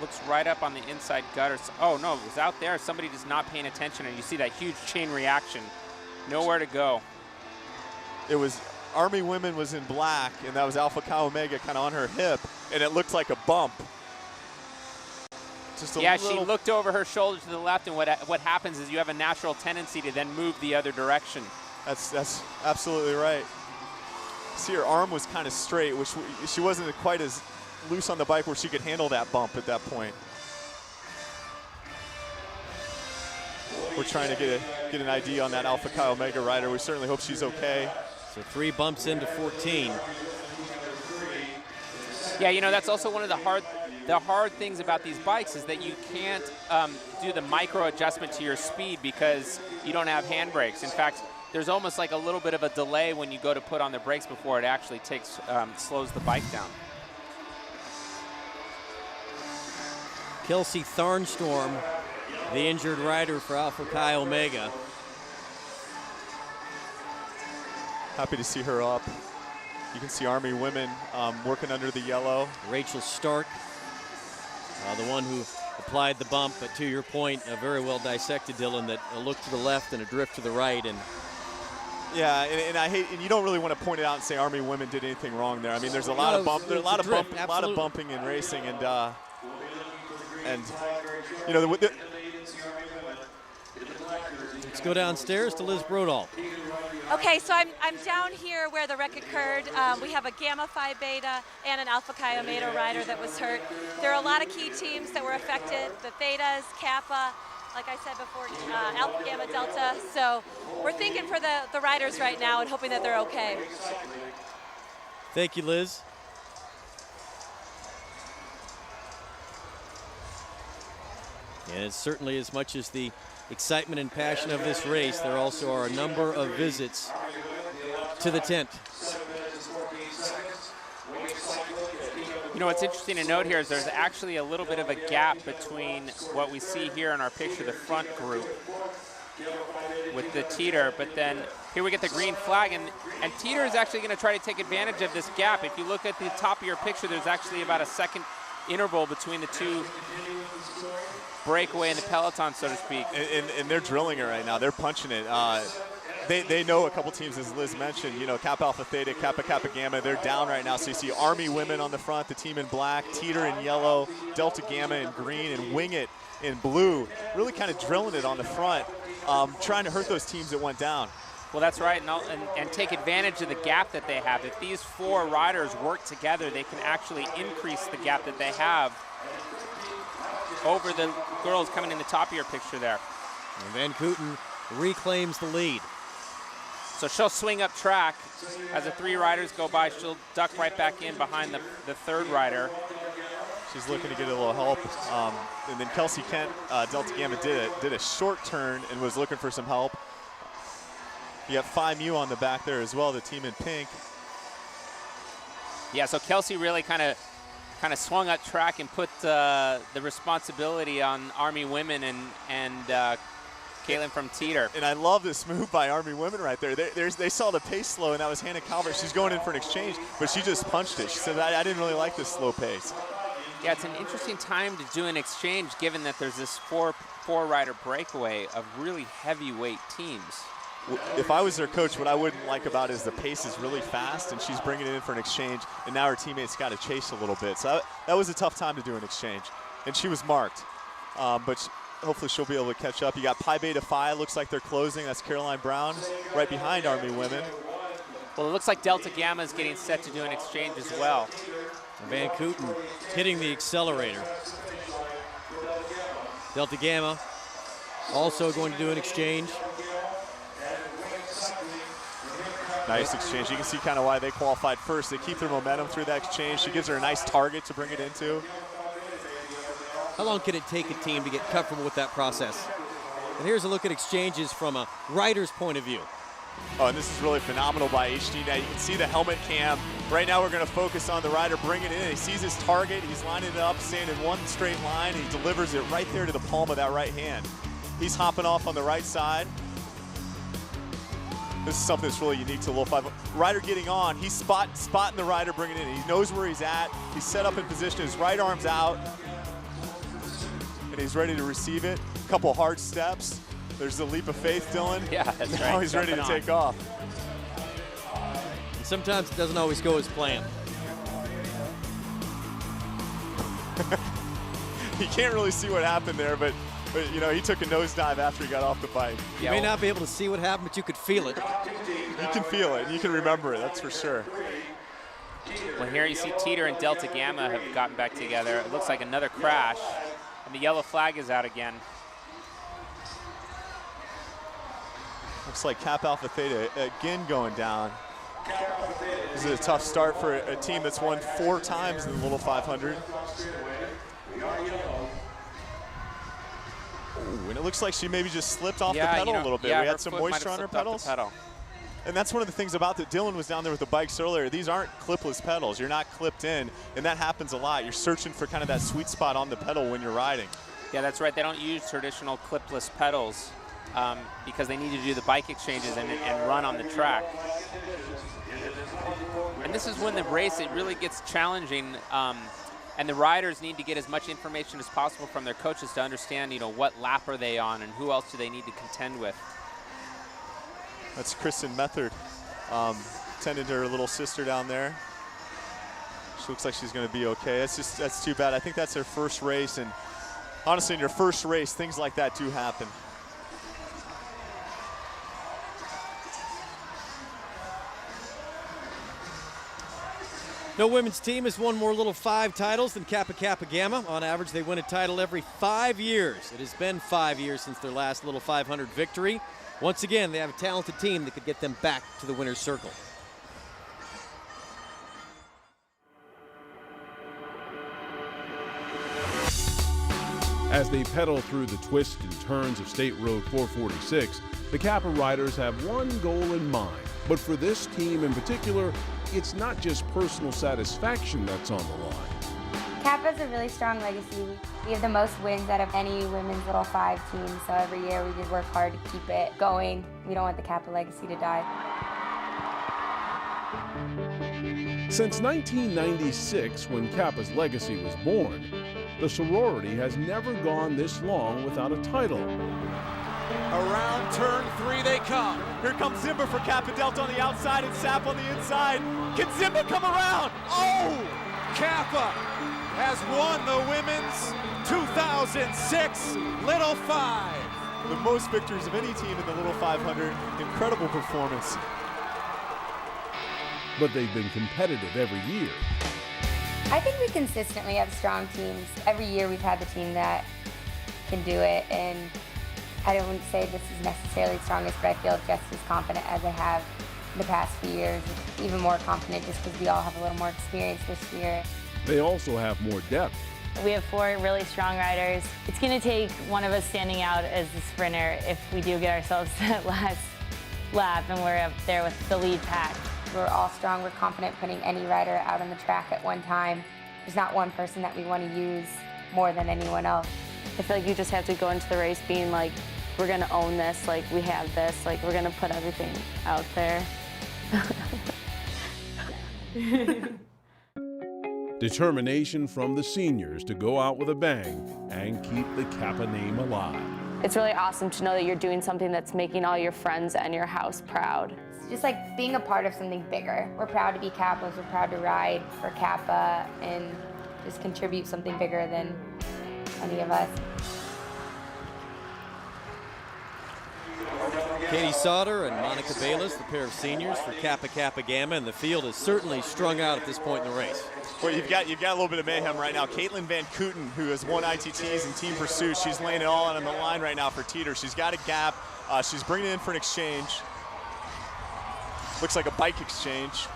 looks right up on the inside gutter. Oh no, it was out there. Somebody just not paying attention, and you see that huge chain reaction. Nowhere to go. It was Army Women was in black, and that was Alpha Chi Omega kind of on her hip, and it looked like a bump. Yeah, she looked over her shoulder to the left, and what happens is you have a natural tendency to then move the other direction. That's absolutely right. See, her arm was kind of straight, which she wasn't quite as loose on the bike where she could handle that bump at that point. We're trying to get an ID on that Alpha Chi Omega rider. We certainly hope she's okay. So 3 bumps into 14. Yeah, you know, that's also one of the hard things about these bikes is that you can't do the micro adjustment to your speed because you don't have handbrakes. In fact, there's almost like a little bit of a delay when you go to put on the brakes before it actually slows the bike down. Kelsey Tharnstorm, the injured rider for Alpha Chi Omega. Happy to see her up. You can see Army Women working under the yellow. Rachel Stark, the one who applied the bump, but to your point, very well dissected, Dylan, that a look to the left and a drift to the right. And yeah, and I hate, and you don't really want to point it out and say Army Women did anything wrong there. I mean, there's a lot of bumping and racing, and you know, let's go downstairs to Liz Brodal. Okay, so I'm down here where the wreck occurred. We have a Gamma Phi Beta and an Alpha Chi Omega rider that was hurt. There are a lot of key teams that were affected, the Thetas, Kappa, like I said before, Alpha Gamma Delta. So we're thinking for the riders right now and hoping that they're okay. Thank you, Liz. And it's certainly, as much as the excitement and passion of this race, there also are a number of visits to the tent. You know, what's interesting to note here is there's actually a little bit of a gap between what we see here in our picture, the front group with the Teeter, but then here we get the green flag, and Teeter is actually going to try to take advantage of this gap. If you look at the top of your picture, there's actually about a second interval between the two breakaway and the peloton, so to speak. And they're drilling it right now. They're punching it. They know a couple teams, as Liz mentioned, you know, Kappa Alpha Theta, Kappa Kappa Gamma, they're down right now. So you see Army women on the front, the team in black, Teeter in yellow, Delta Gamma in green, and Wing It in blue. Really kind of drilling it on the front, trying to hurt those teams that went down. Well, that's right, and take advantage of the gap that they have. If these four riders work together, they can actually increase the gap that they have over the girls coming in the top of your picture there. And Van Kooten reclaims the lead. So she'll swing up track. As the three riders go by, she'll duck right back in behind the third rider. She's looking to get a little help. And then Kelsey Kent, Delta Gamma, did a short turn and was looking for some help. You got Phi Mu on the back there as well, the team in pink. Yeah, so Kelsey really kind of swung up track and put the responsibility on Army women and Caitlin from Teeter. And I love this move by Army women right there. They saw the pace slow, and that was Hannah Calvert. She's going in for an exchange, but she just punched it. She said, I didn't really like this slow pace. Yeah, it's an interesting time to do an exchange given that there's this four-rider breakaway of really heavyweight teams. If I was their coach, what I wouldn't like about it is the pace is really fast, and she's bringing it in for an exchange, and now her teammates got to chase a little bit. So that was a tough time to do an exchange, and she was marked. But hopefully she'll be able to catch up. You got Pi Beta Phi, looks like they're closing. That's Caroline Brown right behind Army women. Well, it looks like Delta Gamma is getting set to do an exchange as well. Van Kooten hitting the accelerator. Delta Gamma also going to do an exchange. Nice exchange. You can see kind of why they qualified first. They keep their momentum through that exchange. She gives her a nice target to bring it into. How long can it take a team to get comfortable with that process? And here's a look at exchanges from a rider's point of view. Oh, and this is really phenomenal by HD. Now you can see the helmet cam. Right now we're going to focus on the rider bringing it in. He sees his target. He's lining it up, staying in one straight line. And he delivers it right there to the palm of that right hand. He's hopping off on the right side. This is something that's really unique to Little 5. Rider getting on. He's spotting the rider bringing it in. He knows where he's at. He's set up in position. His right arm's out. And he's ready to receive it. A couple hard steps. There's the leap of faith, Dylan. Yeah, that's right. Now he's ready to take off. And sometimes it doesn't always go as planned. You can't really see what happened there, but you know, he took a nosedive after he got off the bike. You may not be able to see what happened, but you could feel it. You can feel it, and you can remember it, that's for sure. Well, here you see Teeter and Delta Gamma have gotten back together. It looks like another crash, and the yellow flag is out again. Looks like Kappa Alpha Theta again going down. This is a tough start for a team that's won 4 times in the Little 500. Ooh, and it looks like she maybe just slipped off the pedal a little bit. We had some moisture on her pedals. And that's one of the things about that. Dylan was down there with the bikes earlier. These aren't clipless pedals. You're not clipped in, and that happens a lot. You're searching for kind of that sweet spot on the pedal when you're riding. Yeah, that's right. They don't use traditional clipless pedals because they need to do the bike exchanges and run on the track. And this is when the race, it really gets challenging. And the riders need to get as much information as possible from their coaches to understand, you know, what lap are they on and who else do they need to contend with. That's Kristen Method tending to her little sister down there. She looks like she's going to be okay. That's too bad. I think that's her first race, and honestly, in your first race, things like that do happen. No women's team has won more Little 5 titles than Kappa Kappa Gamma. On average, they win a title every 5 years. It has been 5 years since their last Little 500 victory. Once again, they have a talented team that could get them back to the winner's circle. As they pedal through the twists and turns of State Road 446, the Kappa riders have one goal in mind. But for this team in particular, it's not just personal satisfaction that's on the line. Kappa's a really strong legacy. We have the most wins out of any women's Little 5 team, so every year we just work hard to keep it going. We don't want the Kappa legacy to die. Since 1996, when Kappa's legacy was born, the sorority has never gone this long without a title. Around turn 3 they come. Here comes Zimba for Kappa Delta on the outside and Sap on the inside. Can Zimba come around? Oh! Kappa has won the women's 2006 Little 5. The most victories of any team in the Little 500. Incredible performance. But they've been competitive every year. I think we consistently have strong teams. Every year we've had the team that can do it, and I don't say this is necessarily the strongest, but I feel just as confident as I have the past few years. Even more confident just because we all have a little more experience this year. They also have more depth. We have 4 really strong riders. It's going to take one of us standing out as the sprinter if we do get ourselves to that last lap and we're up there with the lead pack. We're all strong. We're confident putting any rider out on the track at one time. There's not one person that we want to use more than anyone else. I feel like you just have to go into the race being like, we're going to own this, like we have this, like we're going to put everything out there. Determination from the seniors to go out with a bang and keep the Kappa name alive. It's really awesome to know that you're doing something that's making all your friends and your house proud. It's just like being a part of something bigger. We're proud to be Kappas. We're proud to ride for Kappa and just contribute something bigger than any of us. Katie Sauter and Monica Bayless, the pair of seniors for Kappa Kappa Gamma, and the field is certainly strung out at this point in the race. Well, you've got a little bit of mayhem right now. Caitlin Van Kooten, who has won ITTs and Team Pursuit, she's laying it all out on the line right now for Teeter. She's got a gap. She's bringing it in for an exchange. Looks like a bike exchange.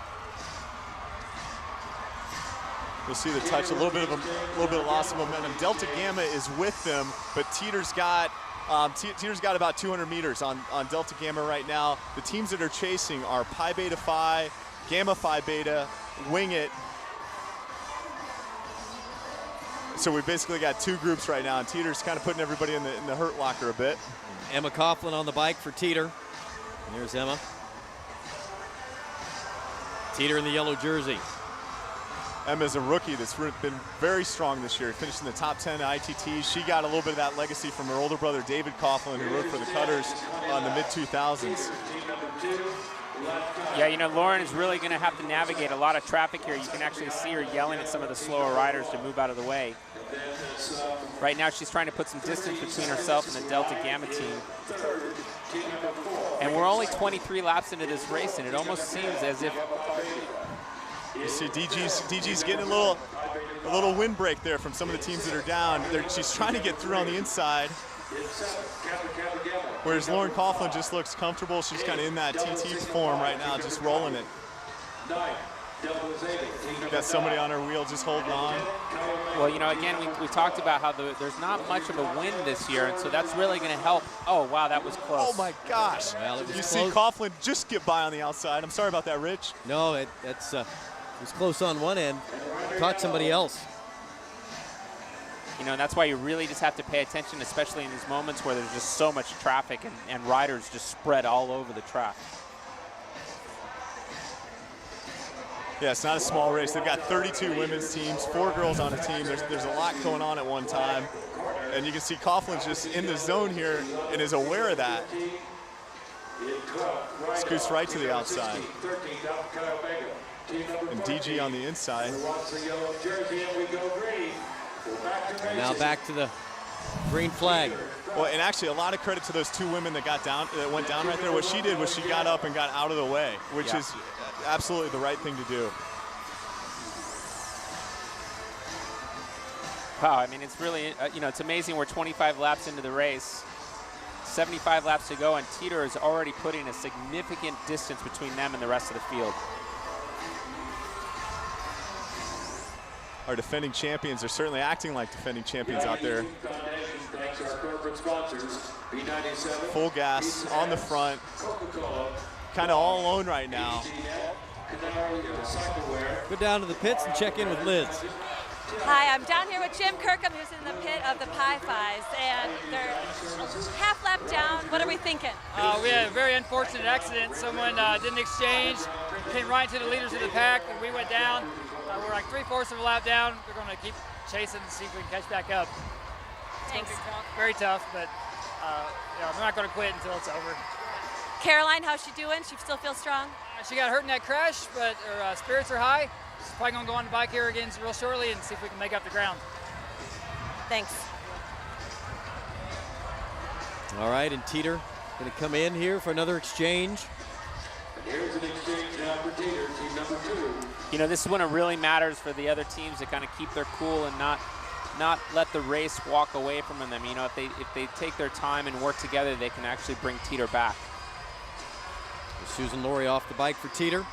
You'll see the touch, a little bit of loss of momentum. Delta Gamma is with them, but Teeter's got about 200 meters on Delta Gamma right now. The teams that are chasing are Pi Beta Phi, Gamma Phi Beta, Wing It. So we basically got 2 groups right now, and Teeter's kind of putting everybody in the hurt locker a bit. Emma Coughlin on the bike for Teeter. And there's Emma. Teeter in the yellow jersey. Emma's a rookie that's been very strong this year, finished in the top 10 at ITT. She got a little bit of that legacy from her older brother, David Coughlin, who rode for the Cutters in the mid-2000s. Yeah, you know, Lauren is really going to have to navigate a lot of traffic here. You can actually see her yelling at some of the slower riders to move out of the way. Right now, she's trying to put some distance between herself and the Delta Gamma team. And we're only 23 laps into this race, and it almost seems as if you see DG's getting a little windbreak there from some of the teams that are down. She's trying to get through on the inside. Whereas Lauren Coughlin just looks comfortable. She's kind of in that TT form right now, just rolling it. Got somebody on her wheel just holding on. Well, you know, again, we talked about how there's not much of a wind this year, and so that's really going to help. Oh, wow, that was close. Oh, my gosh. Well, it was see Coughlin just get by on the outside. I'm sorry about that, Rich. No, it was close on one end. Caught somebody else. You know, and that's why you really just have to pay attention, especially in these moments where there's just so much traffic and riders just spread all over the track. Yeah, it's not a small race. They've got 32 women's teams, 4 girls on a team. There's a lot going on at one time. And you can see Coughlin's just in the zone here and is aware of that. Scoots right to the outside. And DG on the inside. And now back to the green flag. Well, and actually a lot of credit to those 2 women that went down right there. What she did was she got up and got out of the way, which is absolutely the right thing to do. Wow, I mean, it's really, you know, it's amazing we're 25 laps into the race, 75 laps to go, and Teeter is already putting a significant distance between them and the rest of the field. Our defending champions are certainly acting like defending champions out there. Full gas on the front, kind of all alone right now. Go down to the pits and check in with Liz. Hi, I'm down here with Jim Kirkham, who's in the pit of the Pi Phis, and they're half lap down. What are we thinking? We had a very unfortunate accident. Someone didn't exchange, came right to the leaders of the pack, and we went down. We're like 3/4 of a lap down. We're going to keep chasing and see if we can catch back up. It's going to be tough, very tough, but we're not going to quit until it's over. Caroline, how's she doing? She still feels strong? She got hurt in that crash, but her spirits are high. She's probably going to go on the bike here again real shortly and see if we can make up the ground. Thanks. All right, and Teeter going to come in here for another exchange. Here's an exchange now for Teeter, team number 2. You know, this is when it really matters for the other teams to kind of keep their cool and not let the race walk away from them. You know, if they take their time and work together, they can actually bring Teeter back. Susan Laurie off the bike for Teeter.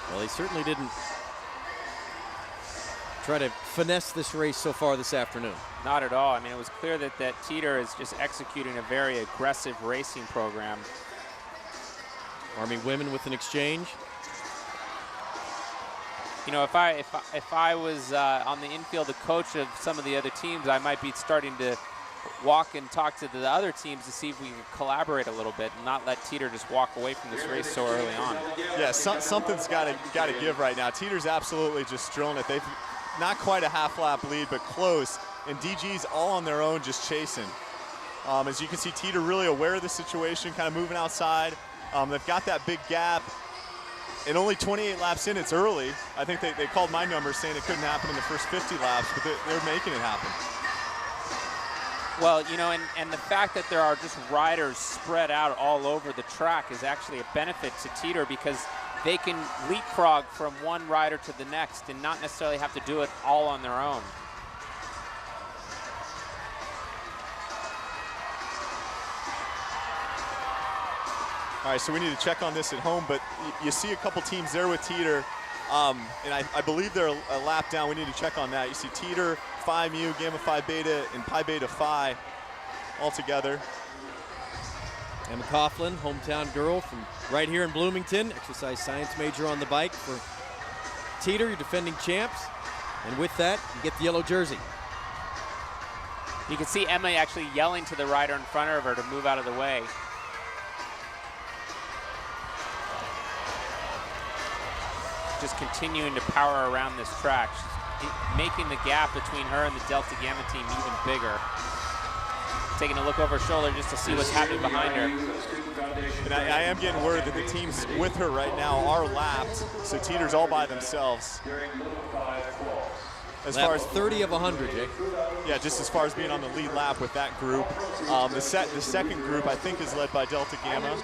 Well, he certainly didn't try to finesse this race so far this afternoon. Not at all. I mean, it was clear that Teeter is just executing a very aggressive racing program. Army women with an exchange. You know, if I was on the infield, the coach of some of the other teams, I might be starting to walk and talk to the other teams to see if we can collaborate a little bit and not let Teeter just walk away from this race so early on. Yeah, something's got to give right now. Teeter's absolutely just drilling it. They've not quite a half lap lead, but close. And DG's all on their own, just chasing. As you can see, Teeter really aware of the situation, kind of moving outside. They've got that big gap. And only 28 laps in, it's early. I think they called my number saying it couldn't happen in the first 50 laps, but they're making it happen. Well, you know, and the fact that there are just riders spread out all over the track is actually a benefit to Teeter because they can leapfrog from one rider to the next and not necessarily have to do it all on their own. All right, so we need to check on this at home, but you see a couple teams there with Teeter, and I believe they're a lap down. We need to check on that. You see Teeter, Phi Mu, Gamma Phi Beta, and Pi Beta Phi all together. Emma Coughlin, hometown girl from right here in Bloomington, exercise science major on the bike for Teeter, your defending champs. And with that, you get the yellow jersey. You can see Emma actually yelling to the rider in front of her to move out of the way. Just continuing to power around this track. She's making the gap between her and the Delta Gamma team even bigger. Taking a look over her shoulder just to see what's happening behind her. And I am getting word that the teams with her right now are lapped, so Teeter's all by themselves. As far as 30 of 100, Jake. Yeah, just as far as being on the lead lap with that group. The second group, I think, is led by Delta Gamma.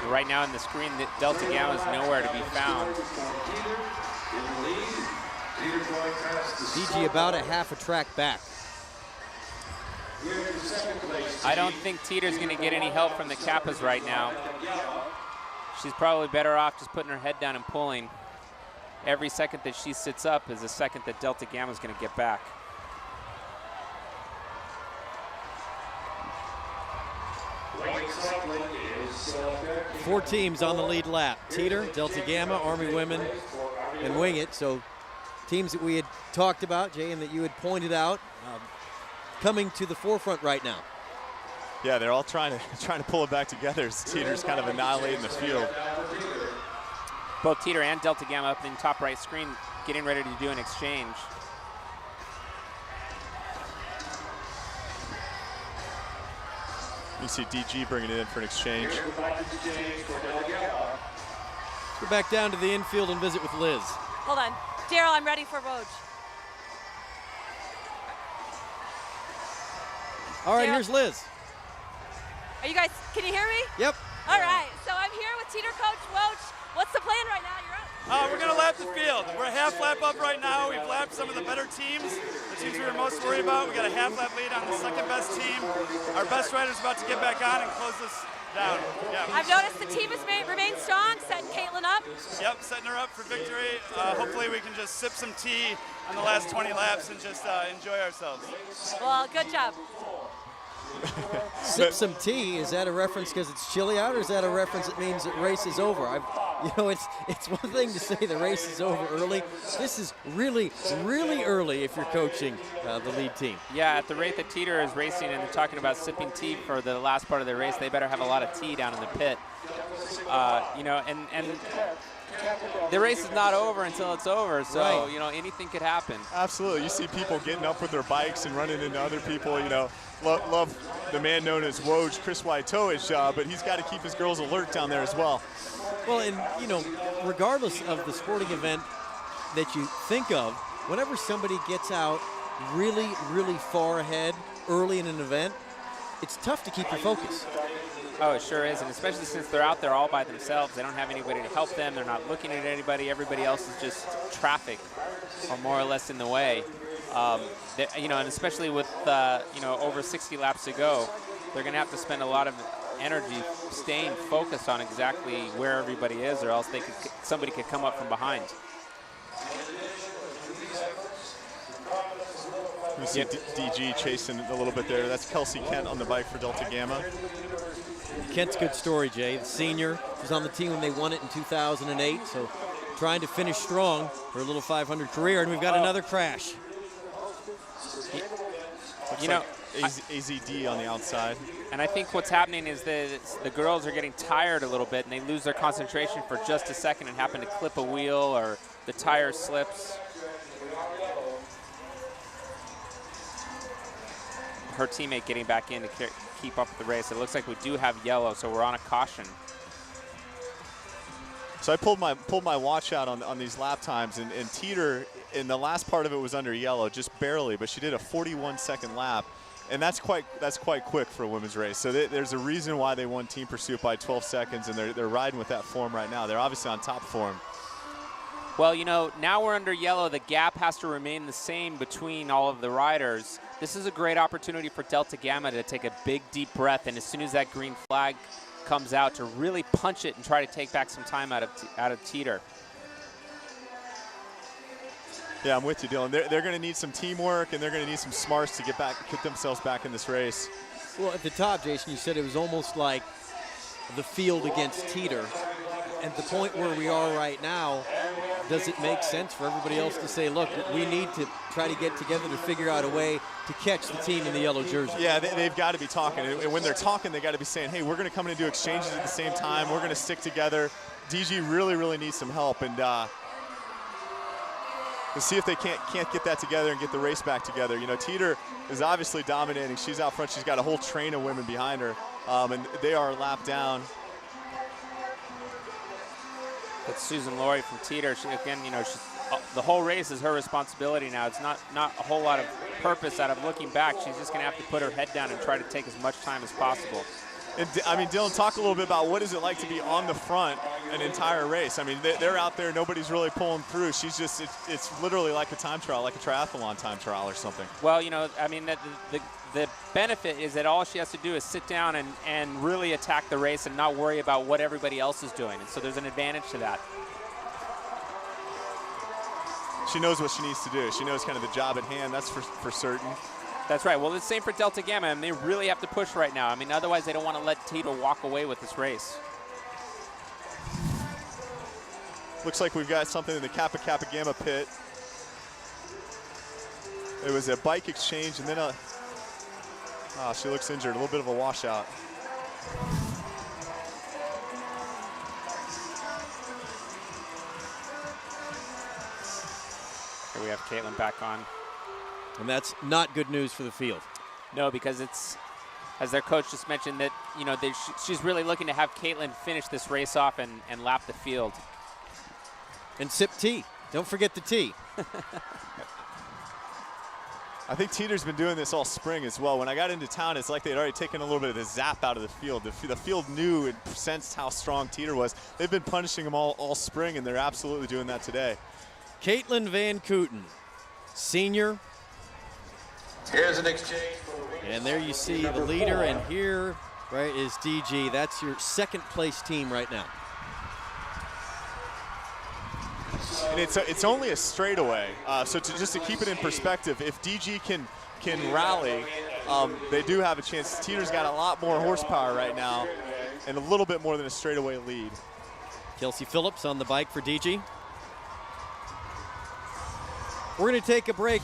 Right now on the screen, Delta Gamma is nowhere to be found. DG about a half a track back. I don't think Teeter's going to get any help from the Kappas right now. She's probably better off just putting her head down and pulling. Every second that she sits up is a second that Delta Gamma is going to get back. Four teams on the lead lap. Teeter, Delta Gamma, Army Women, and Wing It. So teams that we had talked about, Jay, and that you had pointed out, coming to the forefront right now. Yeah, they're all trying to pull it back together as Teeter's kind of annihilating the field. Both Teeter and Delta Gamma up in the top right screen getting ready to do an exchange. You see DG bringing it in for an exchange. Let's go back down to the infield and visit with Liz. Hold on. Daryl, I'm ready for Woj. All right, here's Liz. Are you guys, can you hear me? Yep. All right, so I'm here with Teeter coach Woj. What's the plan right now? You're up. We're going to lap the field. We're a half lap up right now. We've lapped some of the better teams, the teams we were most worried about. We got a half lap lead on the second best team. Our best rider's about to get back on and close this down. Yeah. I've noticed the team has remained strong, setting Caitlin up. Yep, setting her up for victory. Hopefully we can just sip some tea on the last 20 laps and just enjoy ourselves. Well, good job. Sip some tea, is that a reference because it's chilly out, or is that a reference that means that race is over? You know, it's one thing to say the race is over early. This is really, really early if you're coaching the lead team. Yeah, at the rate that Teeter is racing and they're talking about sipping tea for the last part of their race, they better have a lot of tea down in the pit. You know, and the race is not over until it's over, so, Right. you know, anything could happen. Absolutely. You see people getting up with their bikes and running into other people. You know, love the man known as Woj, Chris Waitoish, but he's got to keep his girls alert down there as well. Well, and, you know, regardless of the sporting event that you think of, whenever somebody gets out really, really far ahead early in an event, it's tough to keep your focus. Oh, it sure is, and especially since they're out there all by themselves. They don't have anybody to help them. They're not looking at anybody. Everybody else is just traffic or more or less in the way. You know, and especially with, you know, over 60 laps to go, they're going to have to spend a lot of energy staying focused on exactly where everybody is, or else somebody could come up from behind. You see DG chasing a little bit there. That's Kelsey Kent on the bike for Delta Gamma. Kent's a good story, Jay. The senior was on the team when they won it in 2008, so trying to finish strong her little 500 career, and we've got another crash. You know, AZD on the outside. And I think what's happening is that the girls are getting tired a little bit, and they lose their concentration for just a second and happen to clip a wheel or the tire slips. Her teammate getting back in to keep up with the race. It looks like we do have yellow, so we're on a caution. So I pulled my watch out on these lap times, and Teeter, in the last part of it was under yellow, just barely, but she did a 41-second lap, and that's quite quick for a women's race. So there's a reason why they won Team Pursuit by 12 seconds, and they're riding with that form right now. They're obviously on top form. Well, you know, now we're under yellow. The gap has to remain the same between all of the riders. This is a great opportunity for Delta Gamma to take a big, deep breath, and as soon as that green flag comes out, to really punch it and try to take back some time out of Teeter. Yeah, I'm with you, Dylan. They're going to need some teamwork, and they're going to need some smarts to get themselves back in this race. Well, at the top, Jason, you said it was almost like the field against Teeter. At the point where we are right now, does it make sense for everybody else to say, look, we need to try to get together to figure out a way to catch the team in the yellow jersey? Yeah, they've got to be talking. And when they're talking, they got to be saying, hey, we're going to come in and do exchanges at the same time. We're going to stick together. DG really, really needs some help. And let's see if they can't get that together and get the race back together. You know, Teeter is obviously dominating. She's out front. She's got a whole train of women behind her. And they are lapped down. That's Susan Laurie from Teeter. Again, you know, the whole race is her responsibility now. It's not a whole lot of purpose out of looking back. She's just going to have to put her head down and try to take as much time as possible. And, I mean, Dylan, talk a little bit about what is it like to be on the front an entire race. I mean, they're out there. Nobody's really pulling through. She's just, it's literally like a time trial, like a triathlon time trial or something. Well, you know, I mean, the benefit is that all she has to do is sit down and really attack the race and not worry about what everybody else is doing. And so there's an advantage to that. She knows what she needs to do. She knows kind of the job at hand. That's for certain. That's right. Well, it's the same for Delta Gamma, and they really have to push right now. I mean, otherwise they don't want to let Teeter walk away with this race. Looks like we've got something in the Kappa Kappa Gamma pit. It was a bike exchange, and then she looks injured. A little bit of a washout. Here we have Caitlin back on. And that's not good news for the field. No, because it's, as their coach just mentioned, that, you know, she's really looking to have Caitlin finish this race off and lap the field. And sip tea. Don't forget the tea. I think Teeter's been doing this all spring as well. When I got into town, it's like they'd already taken a little bit of the zap out of the field. The field knew and sensed how strong Teeter was. They've been punishing them all spring, and they're absolutely doing that today. Caitlin Van Kooten, senior. Here's an exchange. And there you see the leader, and here, right, is DG. That's your second place team right now. And it's only a straightaway. So just to keep it in perspective, if DG can rally, they do have a chance. Teeter's got a lot more horsepower right now and a little bit more than a straightaway lead. Kelsey Phillips on the bike for DG. We're going to take a break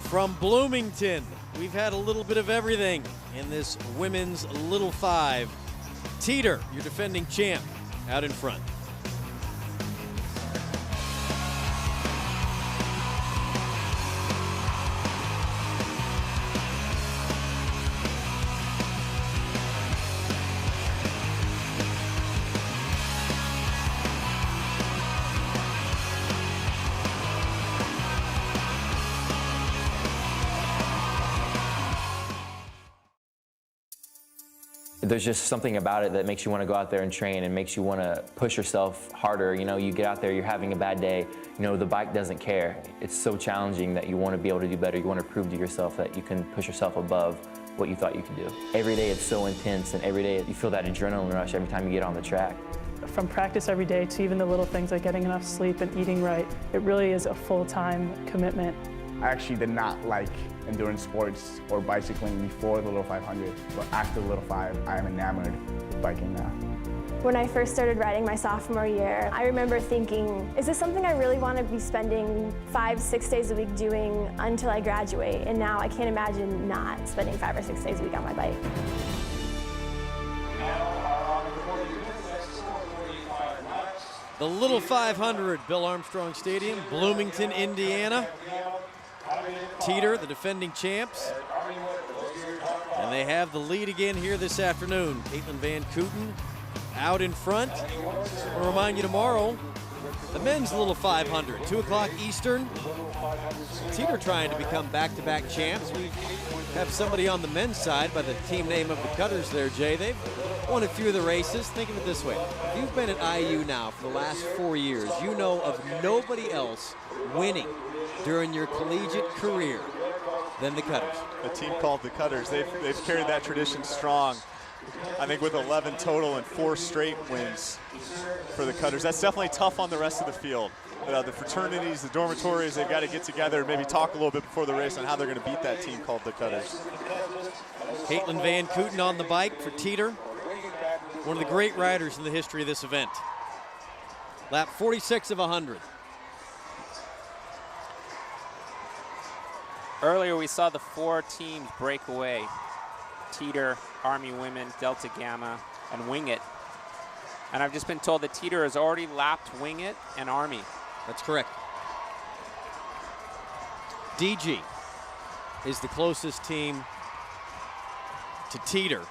from Bloomington. We've had a little bit of everything in this women's Little 5. Teeter, your defending champ, out in front. There's just something about it that makes you want to go out there and train and makes you want to push yourself harder. You know, you get out there, you're having a bad day, you know, the bike doesn't care. It's so challenging that you want to be able to do better. You want to prove to yourself that you can push yourself above what you thought you could do. Every day it's so intense, and every day you feel that adrenaline rush every time you get on the track. From practice every day to even the little things like getting enough sleep and eating right, it really is a full-time commitment. I actually did not like endurance sports or bicycling before the Little 500, but after the Little 5, I am enamored with biking now. When I first started riding my sophomore year, I remember thinking, is this something I really want to be spending 5-6 days a week doing until I graduate? And now I can't imagine not spending 5 or 6 days a week on my bike. The Little 500, Bill Armstrong Stadium, Bloomington, Indiana. Teeter, the defending champs. And they have the lead again here this afternoon. Caitlin Van Kooten out in front. I'll remind you tomorrow, the men's Little 500, 2 o'clock Eastern. Teeter trying to become back-to-back champs. We have somebody on the men's side by the team name of the Cutters there, Jay. They've won a few of the races. Think of it this way. If you've been at IU now for the last 4 years, you know of nobody else winning during your collegiate career than the Cutters. A team called the Cutters. They've carried that tradition strong. I think with 11 total and 4 straight wins for the Cutters. That's definitely tough on the rest of the field. The fraternities, the dormitories, they've got to get together and maybe talk a little bit before the race on how they're going to beat that team called the Cutters. Caitlin Van Kooten on the bike for Teeter. One of the great riders in the history of this event. Lap 46 of 100. Earlier we saw the 4 teams break away. Teeter, Army Women, Delta Gamma, and Wing It. And I've just been told that Teeter has already lapped Wing It and Army. That's correct. DG is the closest team to Teeter.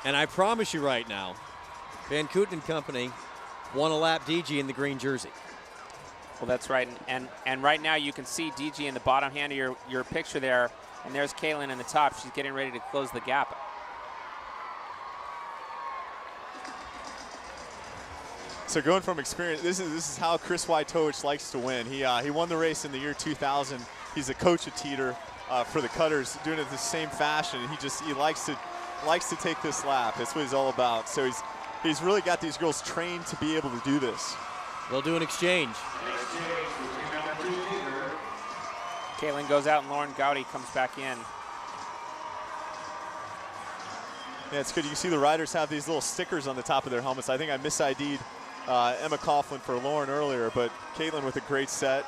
And I promise you right now, Van Kooten and company want to lap DG in the green jersey. Well, that's right. And right now you can see DG in the bottom hand of your picture there. And there's Caitlin in the top. She's getting ready to close the gap. So going from experience, this is how Chris Wojtowicz likes to win. He won the race in the year 2000. He's a coach at Teeter for the Cutters, doing it the same fashion. He likes to take this lap. That's what he's all about. So he's really got these girls trained to be able to do this. They'll do an exchange. Caitlin goes out and Lauren Gowdy comes back in. Yeah, it's good. You can see the riders have these little stickers on the top of their helmets. I think I mis-ID'd Emma Coughlin for Lauren earlier, but Caitlin with a great set.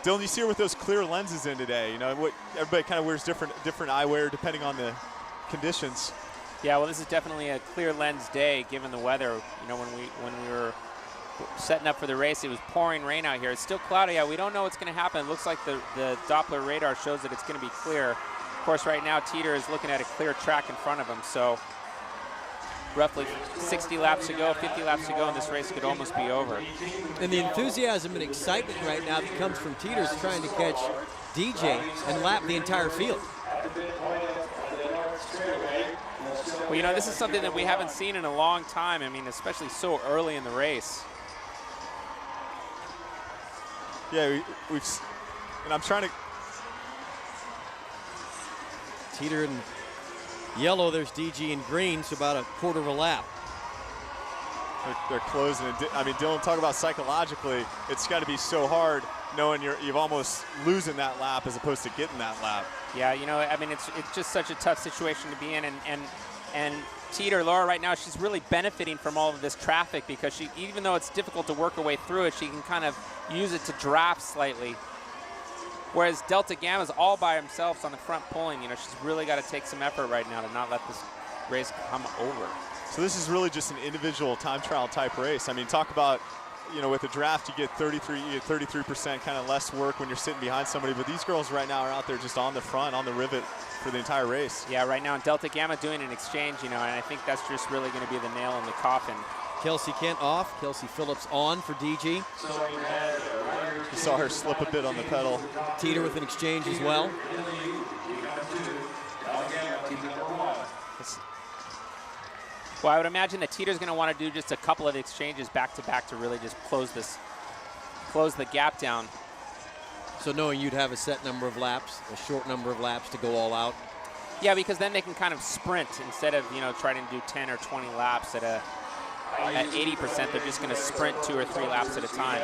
Dylan, you see her with those clear lenses in today. You know, everybody kind of wears different eyewear depending on the conditions. Yeah, well, this is definitely a clear lens day given the weather. You know, when we were setting up for the race, it was pouring rain out here. It's still cloudy out. We don't know what's going to happen. It looks like the Doppler radar shows that it's going to be clear. Of course, right now, Teeter is looking at a clear track in front of him. So roughly 60 laps to go, 50 laps to go, and this race could almost be over. And the enthusiasm and excitement right now that comes from Teeter is trying to catch DJ and lap the entire field. Well, you know, this is something that we haven't seen in a long time. I mean, especially so early in the race. Yeah, we've and I'm trying to. Teeter in yellow, there's DG in green, so about a quarter of a lap. They're closing. I mean, Dylan, talk about psychologically, it's got to be so hard knowing you've almost losing that lap as opposed to getting that lap. Yeah, you know, I mean, it's just such a tough situation to be in, and And Teeter, Laura, right now, she's really benefiting from all of this traffic because she, even though it's difficult to work her way through it, she can kind of use it to draft slightly. Whereas Delta Gamma's all by themselves on the front pulling. You know, she's really got to take some effort right now to not let this race come over. So this is really just an individual time trial type race. I mean, talk about, you know, with a draft, you get 33% kind of less work when you're sitting behind somebody. But these girls right now are out there just on the front, on the rivet for the entire race. Yeah, right now Delta Gamma doing an exchange, you know, and I think that's just really going to be the nail in the coffin. Kelsey Kent off, Kelsey Phillips on for DG. You saw her slip a bit on the pedal. Teeter with an exchange as well. Well, I would imagine that Teeter's going to want to do just a couple of exchanges back to back to really just close the gap down. So knowing you'd have a set number of laps, a short number of laps to go all out. Yeah, because then they can kind of sprint instead of, you know, trying to do 10 or 20 laps at 80%. They're just going to sprint 2 or 3 laps at a time.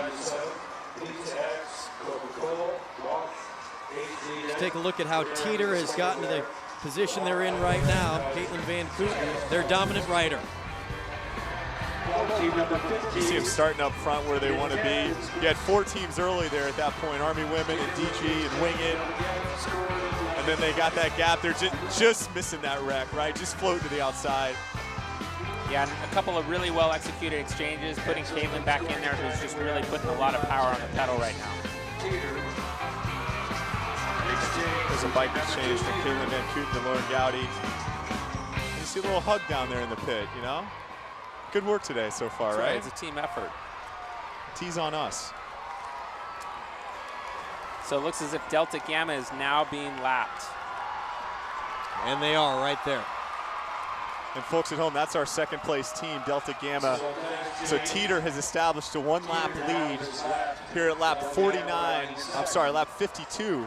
Let's take a look at how Teeter has gotten to the position they're in right now. Caitlin Van Kooten, their dominant rider. You see them starting up front where they want to be. You had 4 teams early there at that point, Army Women and DG and Wing It. And then they got that gap. They're just missing that wreck, right? Just floating to the outside. Yeah, and a couple of really well executed exchanges, putting Caitlin back in there, who's just really putting a lot of power on the pedal right now. There's a bike exchange from Caitlin Van Kooten to Lauren Gowdy. You see a little hug down there in the pit, you know? Good work today so far, That's right? It's a team effort. Tease on us. So it looks as if Delta Gamma is now being lapped. And they are right there. And folks at home, that's our second place team, Delta Gamma. So Teeter has established a 1-lap lead here at lap 52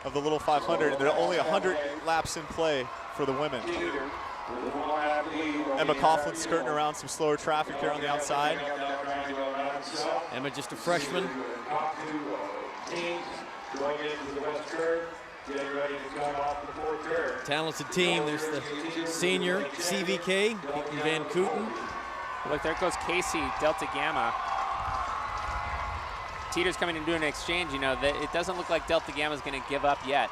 of the Little 500. And there are only 100 laps in play for the women. Emma Coughlin skirting around some slower traffic there on the outside. Emma just a freshman. Talented team. There's the senior CVK, Caitlin Van Kooten. Look, there goes Casey, Delta Gamma. Teeter's coming and doing an exchange. You know, it doesn't look like Delta Gamma's going to give up yet.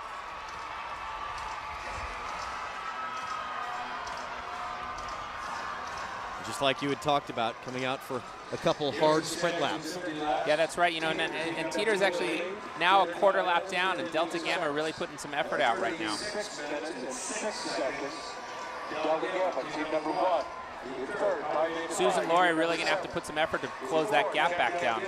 Just like you had talked about, coming out for a couple hard sprint laps. Yeah, that's right. You know, and Teeter's actually now a quarter lap down, and Delta Gamma really putting some effort out right now. 6 minutes, 6 seconds. Delta Gamma, team number 1. Susan Laurie really going to have to put some effort to close that gap back down.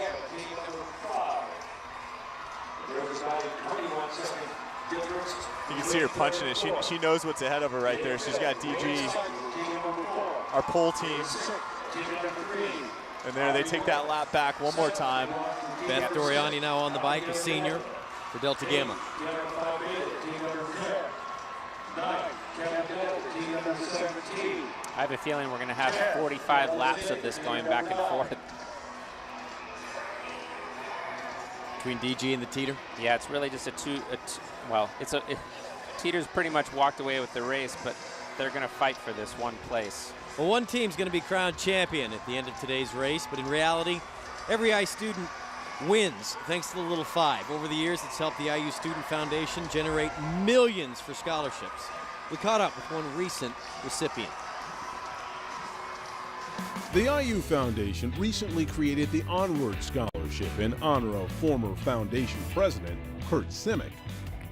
You can see her punching it. She knows what's ahead of her right there. She's got DG, our pole team. And there they take that lap back one more time. Beth Doriani now on the bike, a senior for Delta Gamma. I have a feeling we're going to have 45 laps of this going back and forth. Between DG and the Teeter? Yeah, it's really just Teeter's pretty much walked away with the race, but they're going to fight for this one place. Well, one team's going to be crowned champion at the end of today's race, but in reality, every IU student wins thanks to the Little Five. Over the years, it's helped the IU Student Foundation generate millions for scholarships. We caught up with one recent recipient. The IU Foundation recently created the Onward Scholarship in honor of former foundation president Kurt Simic.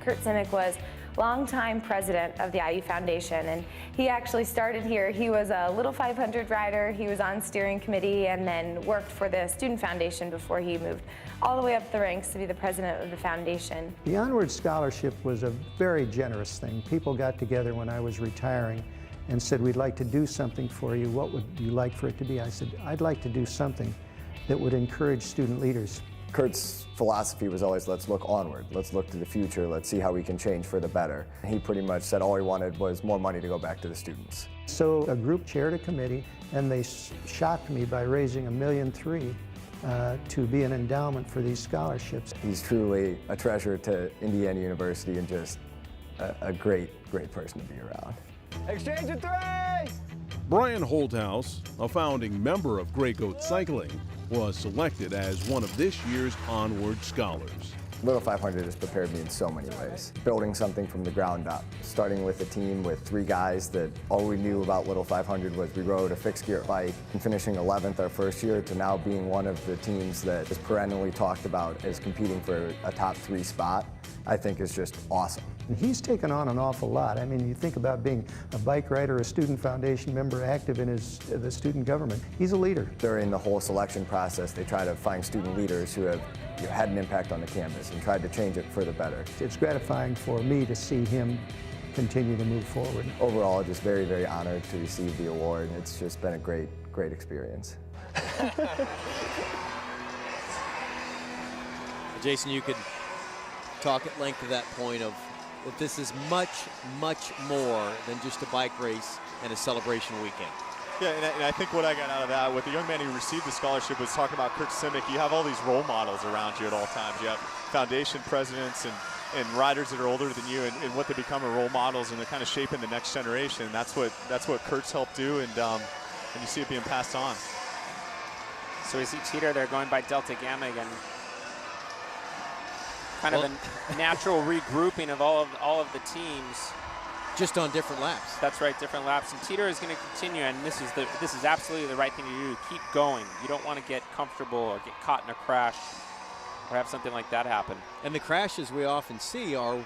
Kurt Simic was longtime president of the IU Foundation, and he actually started here. He was a Little 500 rider, he was on steering committee, and then worked for the Student Foundation before he moved all the way up the ranks to be the president of the foundation. The Onward Scholarship was a very generous thing. People got together when I was retiring and said, we'd like to do something for you. What would you like for it to be? I said, I'd like to do something that would encourage student leaders. Kurt's philosophy was always, let's look onward, let's look to the future, let's see how we can change for the better. He pretty much said all he wanted was more money to go back to the students. So a group chaired a committee, and they shocked me by raising $1.3 million to be an endowment for these scholarships. He's truly a treasure to Indiana University and just a great, great person to be around. Exchange of 3! Brian Holthouse, a founding member of Grey Goat Cycling, was selected as one of this year's Onward Scholars. Little 500 has prepared me in so many ways. Building something from the ground up, starting with a team with 3 guys that all we knew about Little 500 was we rode a fixed gear bike, and finishing 11th our first year to now being one of the teams that is perennially talked about as competing for a top 3 spot, I think is just awesome. And he's taken on an awful lot. I mean, you think about being a bike rider, a student foundation member, active in the student government. He's a leader. During the whole selection process, they try to find student leaders who have had an impact on the campus and tried to change it for the better. It's gratifying for me to see him continue to move forward. Overall, just very, very honored to receive the award. It's just been a great, great experience. Jason, you could talk at length to that point of that this is much, much more than just a bike race and a celebration weekend. Yeah, and I think what I got out of that, with the young man who received the scholarship, was talking about Kirk Simic. You have all these role models around you at all times. You have foundation presidents and riders that are older than you, and what they become are role models, and they're kind of shaping the next generation. That's what Kirk's helped do, and you see it being passed on. So we see Teeter there going by Delta Gamma again. Kind of a natural regrouping of all of the teams. Just on different laps. That's right, different laps. And Teeter is going to continue, and this is absolutely the right thing to do. Keep going. You don't want to get comfortable or get caught in a crash or have something like that happen. And the crashes we often see are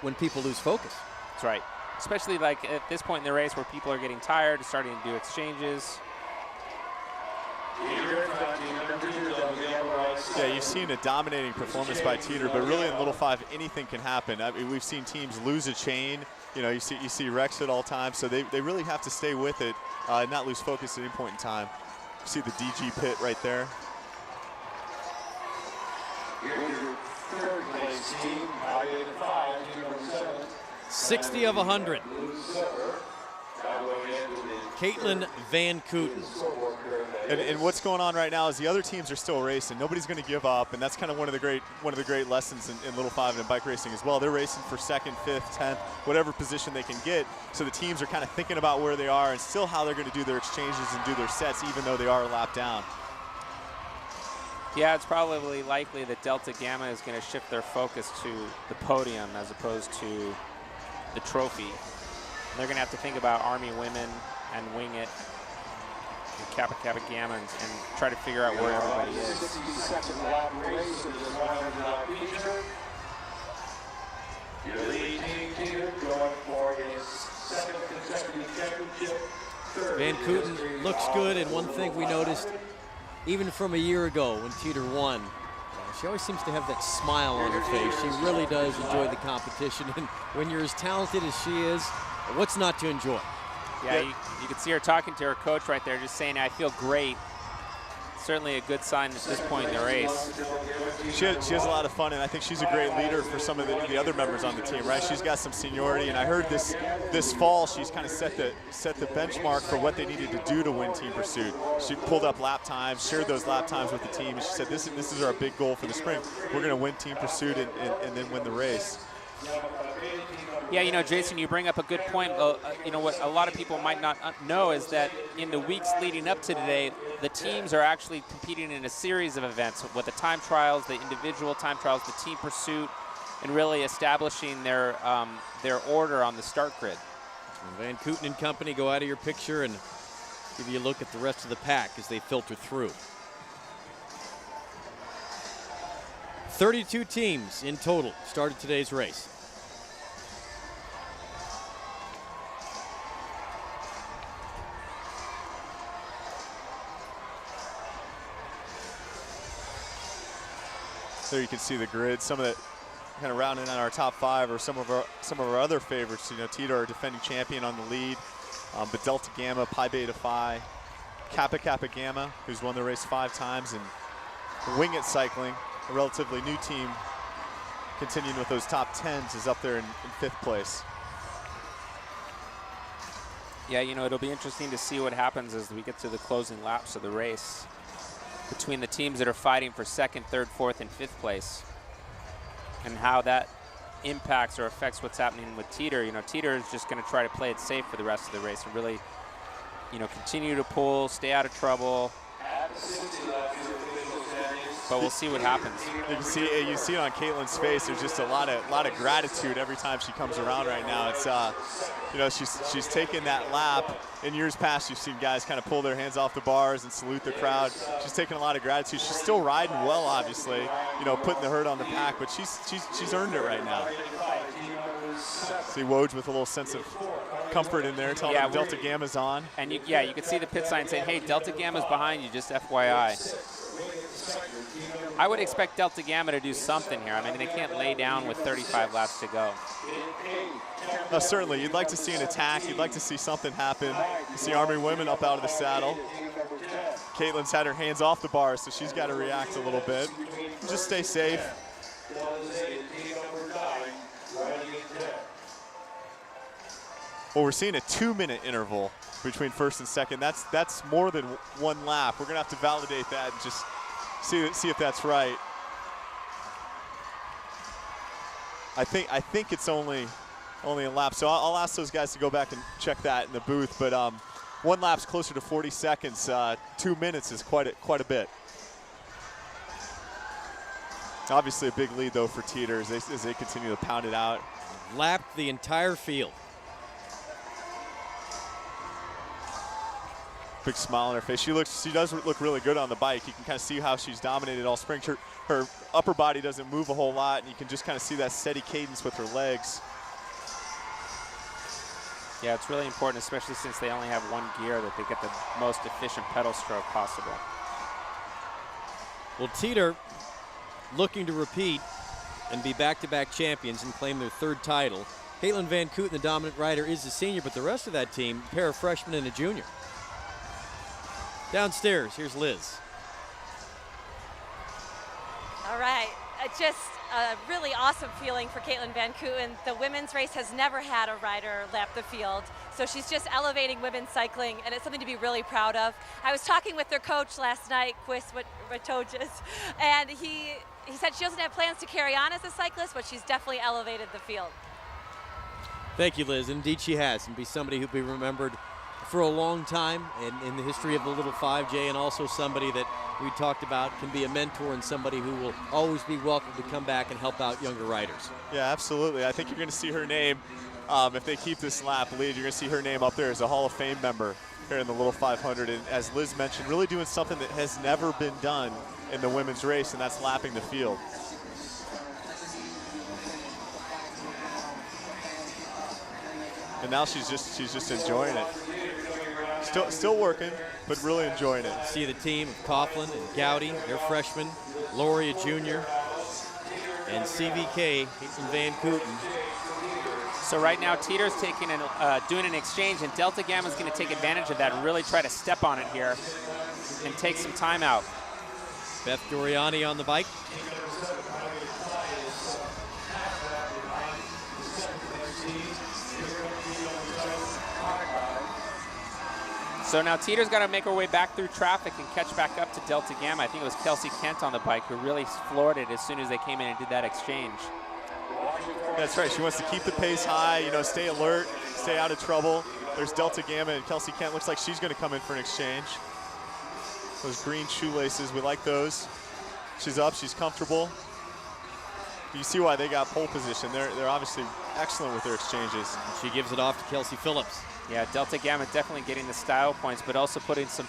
when people lose focus. That's right. Especially like at this point in the race where people are getting tired, starting to do exchanges. Yeah, you've seen a dominating performance by Teeter, but really in Little 5, anything can happen. I mean, we've seen teams lose a chain. You know, you see wrecks at all times, so they really have to stay with it and not lose focus at any point in time. You see the DG pit right there. Third place team, 60 of 100. Caitlin Van Kooten. And what's going on right now is the other teams are still racing. Nobody's going to give up, and that's kind of one of the great lessons in Little 5 and in bike racing as well. They're racing for 2nd, 5th, 10th, whatever position they can get. So the teams are kind of thinking about where they are and still how they're going to do their exchanges and do their sets, even though they are a lap down. Yeah, it's probably likely that Delta Gamma is going to shift their focus to the podium as opposed to the trophy. And they're going to have to think about Army Women and Wing It and Kappa Kappa Gamma and try to figure out where everybody is. 62nd lap race of the 100 feature. Your lead team going for his 2nd consecutive championship. Van Kooten looks good, and one thing we noticed even from a year ago when Teeter won, she always seems to have that smile on her face. She really does enjoy the competition, and when you're as talented as she is, what's not to enjoy? Yeah, you can see her talking to her coach right there, just saying, I feel great. Certainly a good sign at this point in the race. She has a lot of fun, and I think she's a great leader for some of the other members on the team, right? She's got some seniority, and I heard this fall she's kind of set the benchmark for what they needed to do to win Team Pursuit. She pulled up lap times, shared those lap times with the team, and she said, this is our big goal for the spring. We're going to win Team Pursuit and then win the race. Yeah, you know, Jason, you bring up a good point. You know, what a lot of people might not know is that in the weeks leading up to today, the teams are actually competing in a series of events with the time trials, the individual time trials, the team pursuit, and really establishing their order on the start grid. Van Kooten and company go out of your picture and give you a look at the rest of the pack as they filter through. 32 teams in total started today's race. There you can see the grid. Some of it kind of rounding on our top 5 or some of our other favorites. You know, Teeter, our defending champion, on the lead, but Delta Gamma, Pi Beta Phi, Kappa Kappa Gamma, who's won the race 5 times, and Wing It Cycling, a relatively new team, continuing with those top 10s, is up there in 5th place. Yeah, you know, it'll be interesting to see what happens as we get to the closing laps of the race between the teams that are fighting for 2nd, 3rd, 4th, and 5th place, and how that impacts or affects what's happening with Teeter. You know, Teeter is just going to try to play it safe for the rest of the race and really, you know, continue to pull, stay out of trouble. But we'll see what happens. You see it on Caitlin's face. There's just a lot of gratitude every time she comes around right now. It's you know, she's taken that lap. In years past, you've seen guys kind of pull their hands off the bars and salute the crowd. She's taken a lot of gratitude. She's still riding well, obviously. You know, putting the hurt on the pack, but she's earned it right now. See Woj with a little sense of comfort in there, telling him Delta Gamma's on. And you could see the pit sign saying, "Hey, Delta Gamma's behind you, just FYI." I would expect Delta Gamma to do something here. I mean, they can't lay down with 35 laps to go. Certainly, you'd like to see an attack. You'd like to see something happen. You see Army women up out of the saddle. Caitlin's had her hands off the bars, so she's got to react a little bit. Just stay safe. Well, we're seeing a 2-minute interval between first and second. That's more than one lap. We're going to have to validate that and just see if that's right. I think it's only a lap. So I'll ask those guys to go back and check that in the booth. But one lap's closer to 40 seconds. 2 minutes is quite a bit. Obviously a big lead though for Teeter as they continue to pound it out. Lapped the entire field. Big smile on her face. She does look really good on the bike. You can kind of see how she's dominated all spring. Her upper body doesn't move a whole lot, and you can just kind of see that steady cadence with her legs. Yeah, it's really important, especially since they only have one gear, that they get the most efficient pedal stroke possible. Well, Teeter looking to repeat and be back-to-back champions and claim their third title. Caitlin Van Kooten, the dominant rider, is the senior, but the rest of that team, a pair of freshmen and a junior. Downstairs, here's Liz. All right, just a really awesome feeling for Caitlin Van Kooten. The women's race has never had a rider lap the field, so she's just elevating women's cycling, and it's something to be really proud of. I was talking with their coach last night, Quis Ratojas, and he said she doesn't have plans to carry on as a cyclist, but she's definitely elevated the field. Thank you, Liz. Indeed she has, and be somebody who'll be remembered for a long time in the history of the Little 5J, and also somebody that we talked about can be a mentor and somebody who will always be welcome to come back and help out younger riders. Yeah, absolutely. I think you're going to see her name, if they keep this lap lead, you're going to see her name up there as a Hall of Fame member here in the Little 500. And as Liz mentioned, really doing something that has never been done in the women's race, and that's lapping the field. And now she's just enjoying it. Still working, but really enjoying it. See the team of Coughlin and Gowdy, they're freshmen, Laurie, a junior, and CVK, Caitlin Van Kooten. So right now, Teeter's doing an exchange, and Delta Gamma's going to take advantage of that and really try to step on it here and take some time out. Beth Doriani on the bike. So now Teeter's got to make her way back through traffic and catch back up to Delta Gamma. I think it was Kelsey Kent on the bike who really floored it as soon as they came in and did that exchange. That's right. She wants to keep the pace high, you know, stay alert, stay out of trouble. There's Delta Gamma, and Kelsey Kent looks like she's going to come in for an exchange. Those green shoelaces, we like those. She's up, she's comfortable. You see why they got pole position. They're obviously excellent with their exchanges. She gives it off to Kelsey Phillips. Yeah, Delta Gamma definitely getting the style points, but also putting some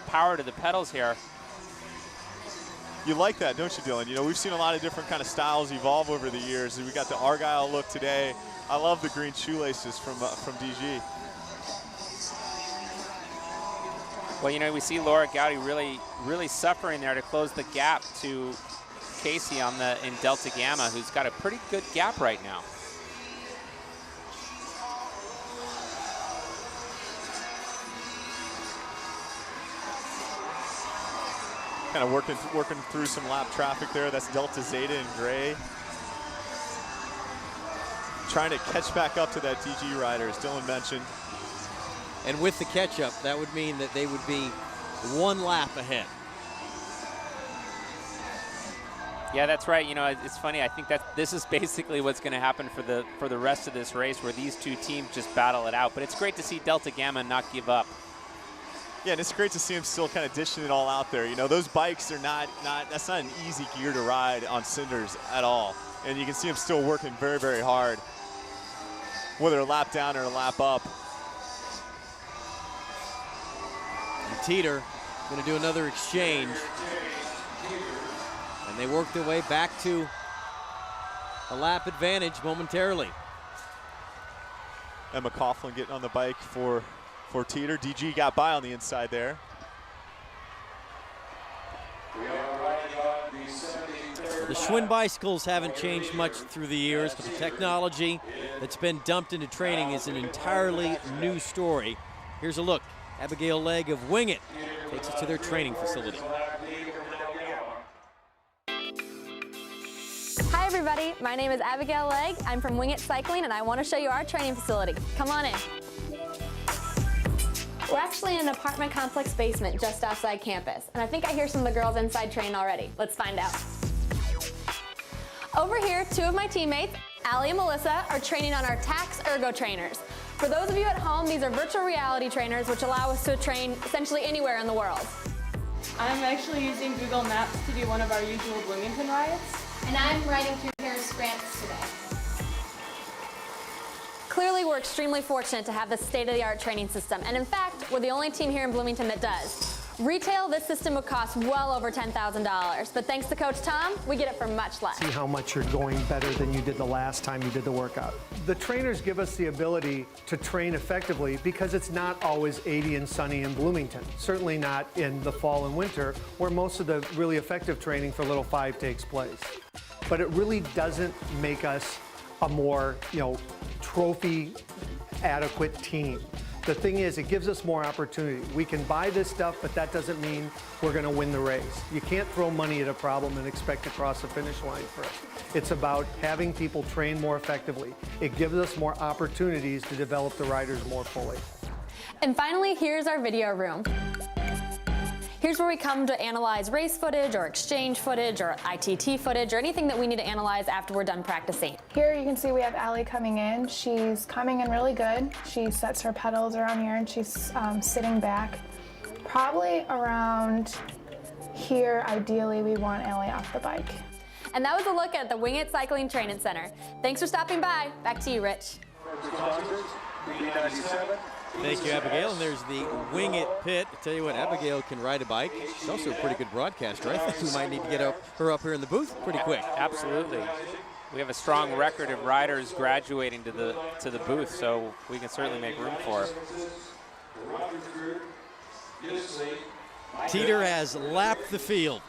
power to the pedals here. You like that, don't you, Dylan? You know, we've seen a lot of different kind of styles evolve over the years. We got the Argyle look today. I love the green shoelaces from DG. Well, you know, we see Laura Gowdy really suffering there to close the gap to Casey in Delta Gamma, who's got a pretty good gap right now. Kind of working through some lap traffic there. That's Delta Zeta in gray. Trying to catch back up to that DG rider, as Dylan mentioned. And with the catch-up, that would mean that they would be one lap ahead. Yeah, that's right. You know, it's funny. I think that this is basically what's going to happen for the rest of this race, where these two teams just battle it out. But it's great to see Delta Gamma not give up. Yeah, and it's great to see them still kind of dishing it all out there. You know, those bikes are that's not an easy gear to ride on cinders at all. And you can see them still working very, very hard, whether a lap down or a lap up. And Teeter going to do another exchange. And they work their way back to a lap advantage momentarily. And McCaughlin getting on the bike for Teeter. DG got by on the inside there. The Schwinn bicycles haven't changed much through the years, but the technology that's been dumped into training is an entirely new story. Here's a look. Abigail Legg of Wing It takes us to their training facility. Hi everybody, my name is Abigail Legg. I'm from Wing It Cycling and I want to show you our training facility. Come on in. We're actually in an apartment complex basement just outside campus, and I think I hear some of the girls inside train already. Let's find out. Over here, two of my teammates, Allie and Melissa, are training on our Tacx Ergo trainers. For those of you at home, these are virtual reality trainers which allow us to train essentially anywhere in the world. I'm actually using Google Maps to do one of our usual Bloomington rides. And I'm riding through Harris Grants today. Clearly, we're extremely fortunate to have this state-of-the-art training system, and in fact, we're the only team here in Bloomington that does. Retail, this system would cost well over $10,000, but thanks to Coach Tom, we get it for much less. See how much you're going better than you did the last time you did the workout. The trainers give us the ability to train effectively because it's not always 80 and sunny in Bloomington. Certainly not in the fall and winter, where most of the really effective training for Little 5 takes place. But it really doesn't make us a more, trophy adequate team. The thing is, it gives us more opportunity. We can buy this stuff, but that doesn't mean we're going to win the race. You can't throw money at a problem and expect to cross the finish line first. It's about having people train more effectively. It gives us more opportunities to develop the riders more fully. And finally, here's our video room. Here's where we come to analyze race footage or exchange footage or ITT footage or anything that we need to analyze after we're done practicing. Here you can see we have Allie coming in. She's coming in really good. She sets her pedals around here and she's sitting back. Probably around here, ideally, we want Allie off the bike. And that was a look at the Wing It Cycling Training Center. Thanks for stopping by. Back to you, Rich. Thank you, Abigail. And there's the Wing It pit. I tell you what, Abigail can ride a bike. She's also a pretty good broadcaster. I think we might need to get her up here in the booth pretty quick. Absolutely. We have a strong record of riders graduating to the booth, so we can certainly make room for her. Teeter has lapped the field.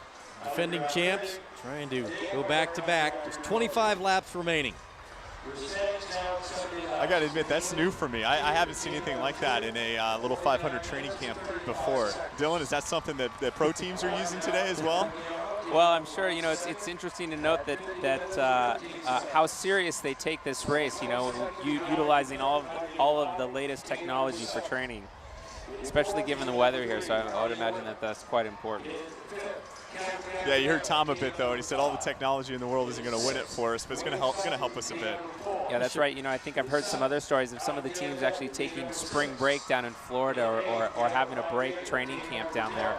Defending champs trying to go back to back. Just 25 laps remaining. I got to admit, that's new for me. I haven't seen anything like that in a Little 500 training camp before. Dylan, is that something that pro teams are using today as well? Well, I'm sure, it's interesting to note that how serious they take this race, utilizing all of the latest technology for training, especially given the weather here, so I would imagine that that's quite important. Yeah, you heard Tom a bit though, and he said all the technology in the world isn't going to win it for us, but it's going to help us a bit. Yeah, that's right. I think I've heard some other stories of some of the teams actually taking spring break down in Florida or having a break training camp down there,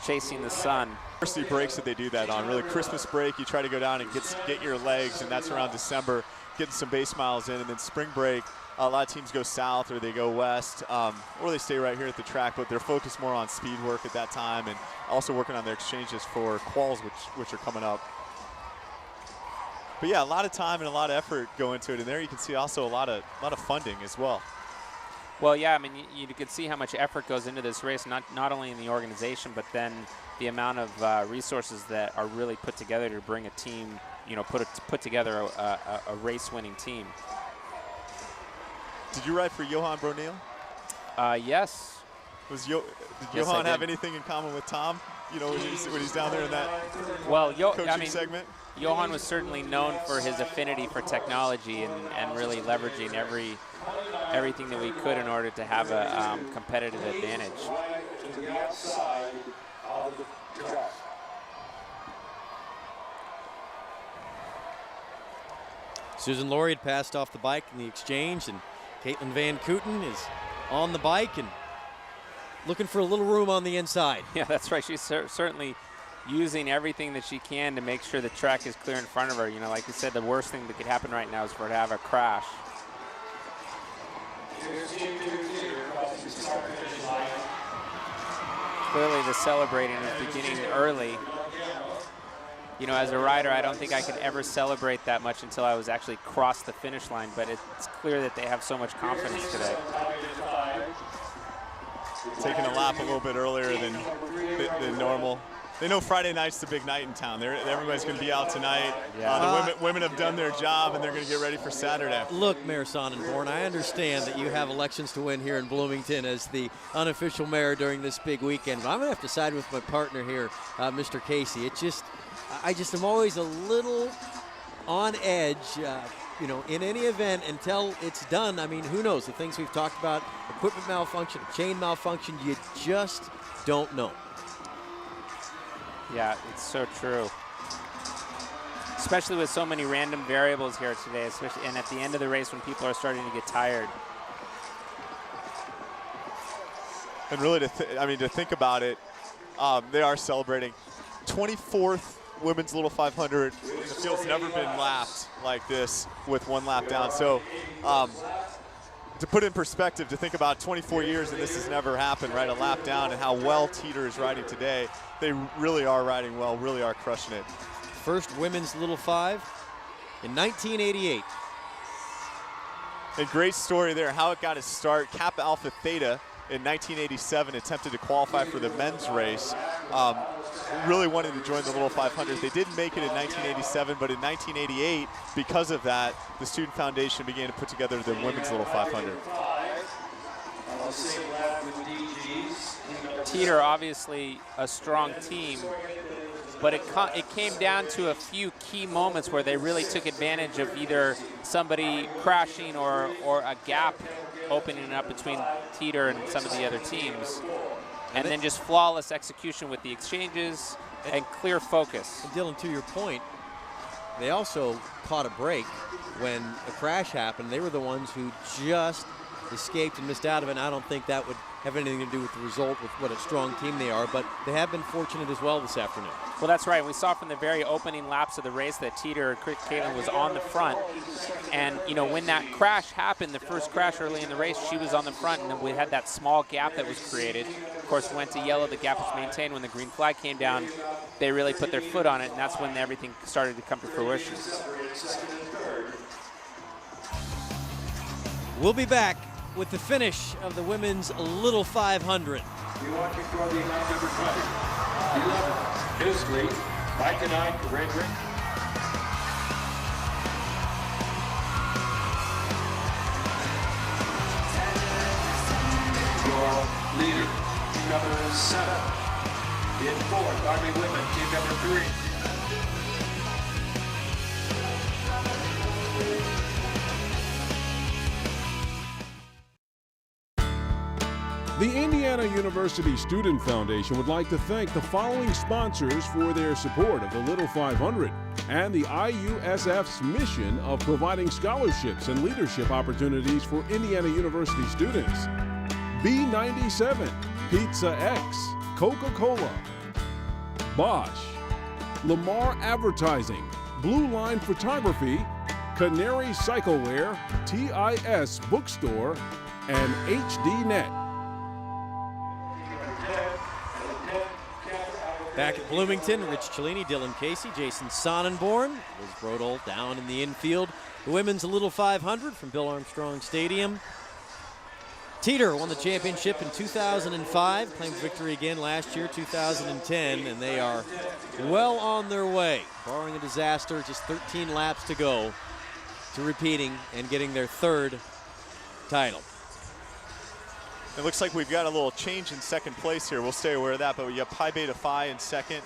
chasing the sun. University breaks that they do that on. Really, Christmas break, you try to go down and get your legs, and that's around December, getting some base miles in, and then spring break. A lot of teams go south or they go west, or they stay right here at the track, but they're focused more on speed work at that time and also working on their exchanges for quals, which are coming up. But yeah, a lot of time and a lot of effort go into it, and there you can see also a lot of funding as well. Well, yeah, I mean, you can see how much effort goes into this race, not only in the organization, but then the amount of resources that are really put together to bring a team, put together a race-winning team. Did you ride for Johan Broneal? Yes. Did Johan have anything in common with Tom? When he's down there in that coaching segment? Johan was certainly known for his affinity for technology and really leveraging everything that we could in order to have a competitive advantage. Susan Laurie had passed off the bike in the exchange, and Caitlin Van Kooten is on the bike and looking for a little room on the inside. Yeah, that's right. She's certainly using everything that she can to make sure the track is clear in front of her. You know, like you said, the worst thing that could happen right now is for her to have a crash. Clearly the celebrating is beginning early. You know, as a rider, I don't think I could ever celebrate that much until I was actually crossed the finish line, but it's clear that they have so much confidence today. Taking a lap a little bit earlier than normal. They know Friday night's the big night in town. Everybody's going to be out tonight. Yeah. The women have done their job, and they're going to get ready for Saturday. Look, Mayor Sonnenborn, I understand that you have elections to win here in Bloomington as the unofficial mayor during this big weekend, but I'm going to have to side with my partner here, Mr. Casey. I just am always a little on edge, you know, in any event until it's done. I mean, who knows? The things we've talked about, equipment malfunction, chain malfunction, you just don't know. Yeah, it's so true. Especially with so many random variables here today, especially, and at the end of the race when people are starting to get tired. And really, to think about it, they are celebrating 24th women's Little 500. The field's never been lapped like this with one lap down. So to put in perspective, to think about 24 years and this has never happened, right? A lap down, and how well Teeter is riding today. They really are riding well, really are crushing it. First women's Little 5 in 1988. A great story there, how it got its start. Kappa Alpha Theta in 1987 attempted to qualify for the men's race. Really wanted to join the Little 500. They didn't make it in 1987, but in 1988, because of that, the Student Foundation began to put together the women's Little 500. Teeter, obviously a strong team, but it came down to a few key moments where they really took advantage of either somebody crashing or a gap opening up between Teeter and some of the other teams. And then just flawless execution with the exchanges and clear focus. And Dylan, to your point, they also caught a break when the crash happened. They were the ones who just escaped and missed out of it. And I don't think that would have anything to do with the result, with what a strong team they are, but they have been fortunate as well this afternoon. Well, that's right. We saw from the very opening laps of the race that Teeter, Caitlin, was on the front. And, you know, when that crash happened, the first crash early in the race, she was on the front, and we had that small gap that was created. Of course, we went to yellow. The gap was maintained. When the green flag came down, they really put their foot on it, and that's when everything started to come to fruition. We'll be back with the finish of the women's Little 500. You're watching for the event number 20. 11, Bisley, Micah 9, Redrick. Your leader, team number 7. In 4th, Army Women, team number 3. The Indiana University Student Foundation would like to thank the following sponsors for their support of the Little 500 and the IUSF's mission of providing scholarships and leadership opportunities for Indiana University students. B97, Pizza X, Coca-Cola, Bosch, Lamar Advertising, Blue Line Photography, Canary Cycleware, TIS Bookstore, and HDNet. Back at Bloomington, Rich Cellini, Dylan Casey, Jason Sonnenborn, Liz Brodel down in the infield. The women's Little 500 from Bill Armstrong Stadium. Teeter won the championship in 2005, claimed victory again last year, 2010, and they are well on their way. Barring a disaster, just 13 laps to go to repeating and getting their third title. It looks like we've got a little change in second place here. We'll stay aware of that, but we have Pi Beta Phi in second.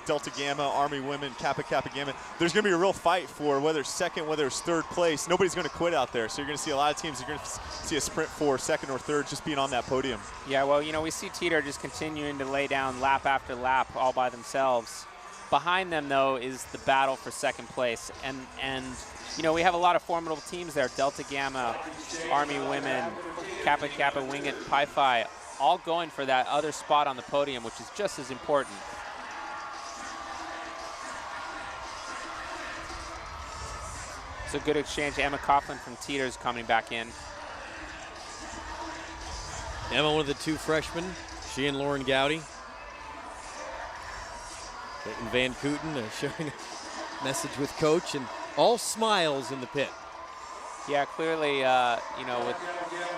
Delta Gamma, Army Women, Kappa Kappa Gamma. There's going to be a real fight for whether it's second, whether it's third place. Nobody's going to quit out there, so you're going to see a lot of teams. You're going to see a sprint for second or third just being on that podium. Yeah, well, you know, we see Teeter just continuing to lay down lap after lap all by themselves. Behind them, though, is the battle for second place. And you know, we have a lot of formidable teams there. Delta Gamma, Army Women, Kappa Kappa, Wing It, Pi Phi, all going for that other spot on the podium, which is just as important. It's a good exchange. Emma Coughlin from Teeter's coming back in. Emma, one of the two freshmen, she and Lauren Gowdy. Clayton Van Kooten sharing a message with coach, and all smiles in the pit. Yeah, clearly, you know, with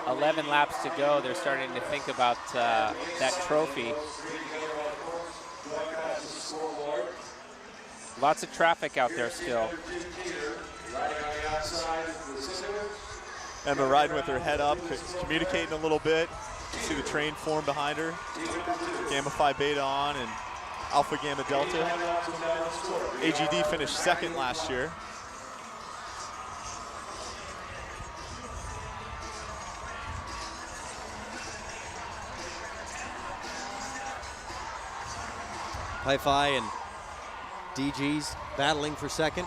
11 laps to go, they're starting to think about that trophy. Lots of traffic out there still. Emma riding with her head up, communicating a little bit. You see the train form behind her. Gamma Phi Beta on and Alpha Gamma Delta. AGD finished second last year. Pi Phi and DG's battling for second.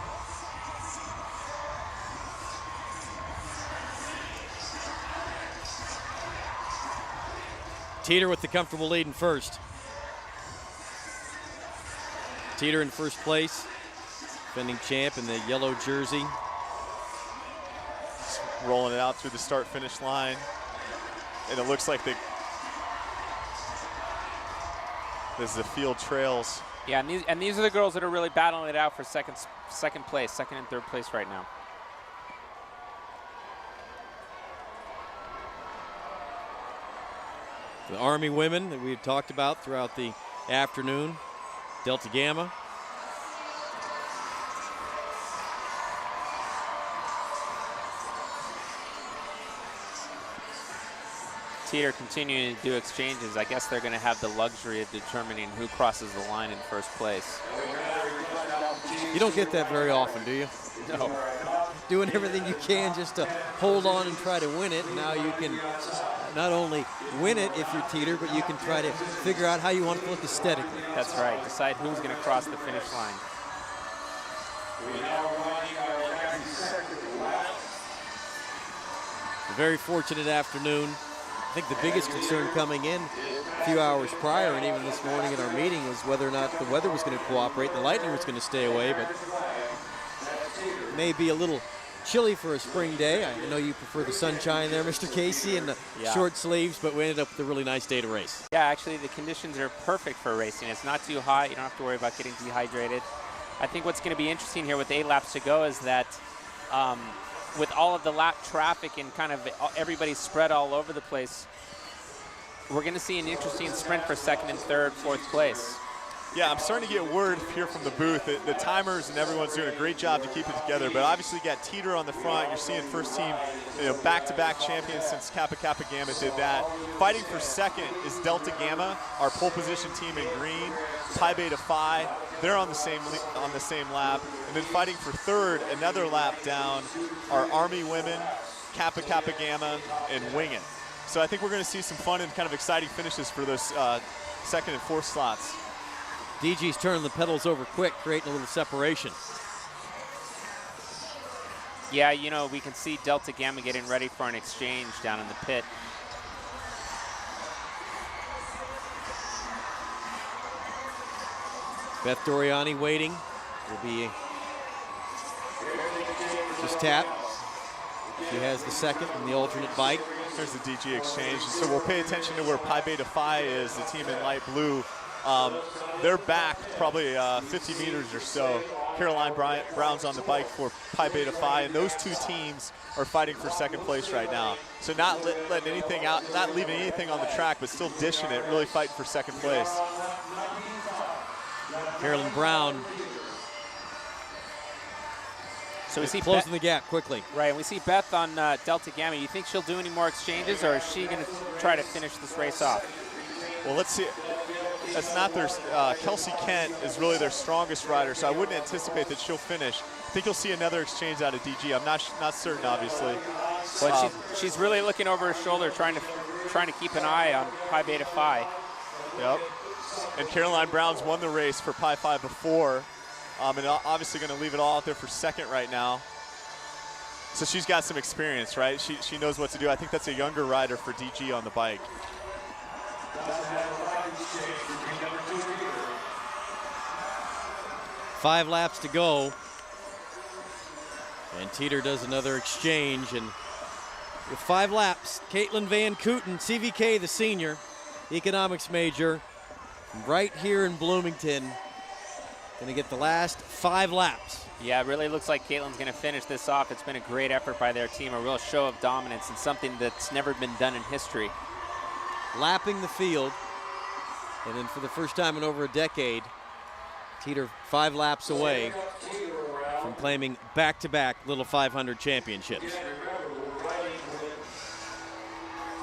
Teeter with the comfortable lead in first. Teeter in first place, defending champ in the yellow jersey. Just rolling it out through the start-finish line. And it looks like this is the field trails. Yeah, and these are the girls that are really battling it out for second place, second and third place right now. The Army women that we had talked about throughout the afternoon. Delta Gamma. Teeter continuing to do exchanges. I guess they're going to have the luxury of determining who crosses the line in first place. You don't get that very often, do you? No. Doing everything you can just to hold on and try to win it. And now you can not only win it if you're Teeter, but you can try to figure out how you want to look aesthetically. That's right. Decide who's going to cross the finish line. A very fortunate afternoon. I think the biggest concern coming in a few hours prior and even this morning in our meeting was whether or not the weather was going to cooperate. The lightning was going to stay away, but it may be a little chilly for a spring day. I know you prefer the sunshine there, Mr. Casey, and the short sleeves, but we ended up with a really nice day to race. Yeah, actually the conditions are perfect for racing. It's not too hot. You don't have to worry about getting dehydrated. I think what's going to be interesting here with 8 laps to go is that with all of the lap traffic and kind of everybody spread all over the place, we're going to see an interesting sprint for second and third, fourth place. Yeah, I'm starting to get word here from the booth that the timers and everyone's doing a great job to keep it together, but obviously you got Teeter on the front. You're seeing first team, you know, back-to-back champions since Kappa Kappa Gamma did that. Fighting for second is Delta Gamma, our pole position team in green. Pi Beta Phi, they're on the same lap. And then fighting for third, another lap down, are Army Women, Kappa Kappa Gamma, and Wing It. So I think we're going to see some fun and kind of exciting finishes for those second and fourth slots. DG's turning the pedals over quick, creating a little separation. Yeah, you know, we can see Delta Gamma getting ready for an exchange down in the pit. Beth Doriani waiting. Will be just tap. She has the second and the alternate bike. Here's the DG exchange. So we'll pay attention to where Pi Beta Phi is, the team in light blue. They're back probably 50 meters or so. Caroline Brown's on the bike for Pi Beta Phi, and those two teams are fighting for second place right now. So not letting anything out, not leaving anything on the track, but still dishing it, really fighting for second place. Carolyn Brown. So we see closing the gap quickly. Right, and we see Beth on Delta Gamma. You think she'll do any more exchanges, or is she going to try to finish this race off? Well, let's see. That's not their, Kelsey Kent is really their strongest rider, so I wouldn't anticipate that she'll finish. I think you'll see another exchange out of DG. I'm not certain, obviously. But she's really looking over her shoulder, trying to keep an eye on Pi Beta Phi. Yep. And Caroline Brown's won the race for Pi Phi before, and obviously going to leave it all out there for second right now. So she's got some experience, right? She knows what to do. I think that's a younger rider for DG on the bike. 5 laps to go. And Teeter does another exchange. And with 5 laps, Caitlin Van Kooten, CVK, the senior, economics major, right here in Bloomington, going to get the last 5 laps. Yeah, it really looks like Caitlin's going to finish this off. It's been a great effort by their team, a real show of dominance and something that's never been done in history. Lapping the field, and then for the first time in over a decade, Teeter 5 laps away from claiming back-to-back Little 500 championships.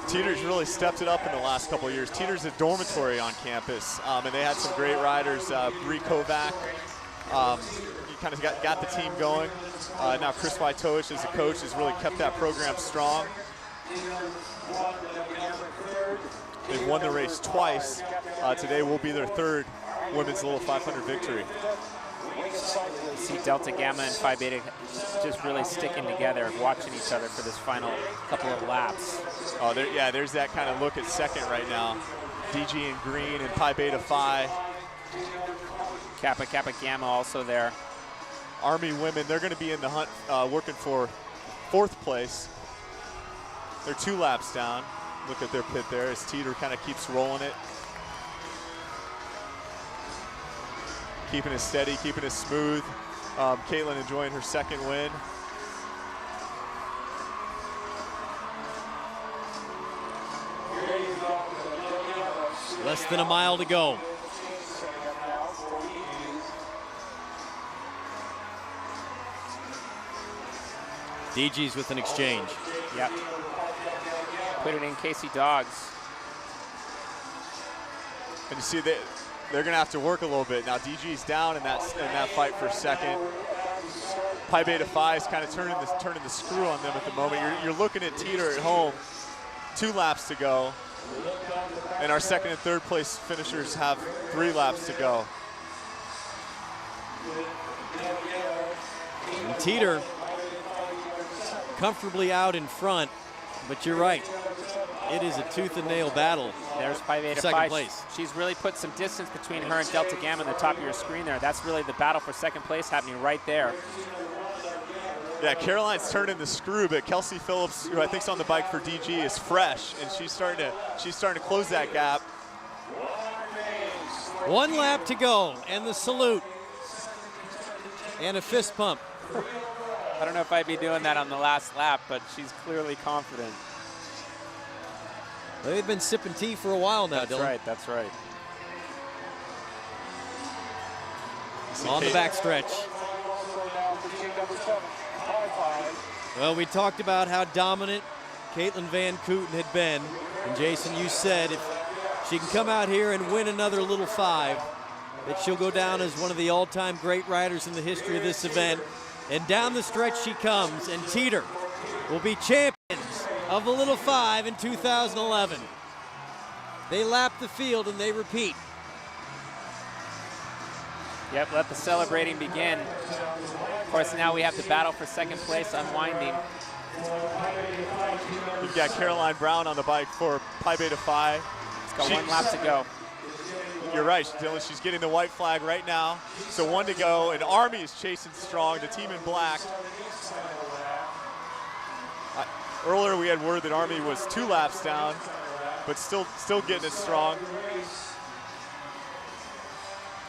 Teeter's really stepped it up in the last couple of years. Teeter's a dormitory on campus, and they had some great riders. Bree Kovac, he kind of got the team going. Now Chris Wojtowicz as a coach has really kept that program strong. They've won the race twice. Today will be their 3rd women's Little 500 victory. You see Delta Gamma and Phi Beta just really sticking together, watching each other for this final couple of laps. Oh, there's that kind of look at second right now. DG in green and Pi Beta Phi. Kappa Kappa Gamma also there. Army women, they're going to be in the hunt, working for 4th place. They're 2 laps down. Look at their pit there as Teeter kind of keeps rolling it. Keeping it steady, keeping it smooth. Caitlin enjoying her 2nd win. Less than a mile to go. DG's with an exchange. Yep. Put it in Casey Doggs. And you see that they're going to have to work a little bit. Now DG's down in that fight for 2nd. Pi Beta Phi is kind of turning the screw on them at the moment. You're looking at Teeter at home, 2 laps to go. And our 2nd and 3rd place finishers have 3 laps to go. And Teeter comfortably out in front, but you're right. It is a tooth and nail battle. There's Pi Beta Phi. 2nd place. She's really put some distance between her and Delta Gamma on the top of your screen there. That's really the battle for 2nd place happening right there. Yeah, Caroline's turning the screw, but Kelsey Phillips, who I think's on the bike for DG, is fresh, and she's starting to close that gap. 1 lap to go, and the salute. And a fist pump. I don't know if I'd be doing that on the last lap, but she's clearly confident. They've been sipping tea for a while now, Dylan. That's right. On the backstretch. Well, we talked about how dominant Caitlin Van Kooten had been. And Jason, you said if she can come out here and win another Little 5, that she'll go down as one of the all-time great riders in the history of this event. And down the stretch she comes, and Teeter will be champions of the Little 5 in 2011. They lap the field and they repeat. Yep, let the celebrating begin. Of course, now we have the battle for 2nd place unwinding. You've got Caroline Brown on the bike for Pi Beta Phi. It's got 1 lap to go. You're right, Dylan. She's getting the white flag right now. So 1 to go, and Army is chasing strong, the team in black. Earlier we had word that Army was 2 laps down, but still getting it strong.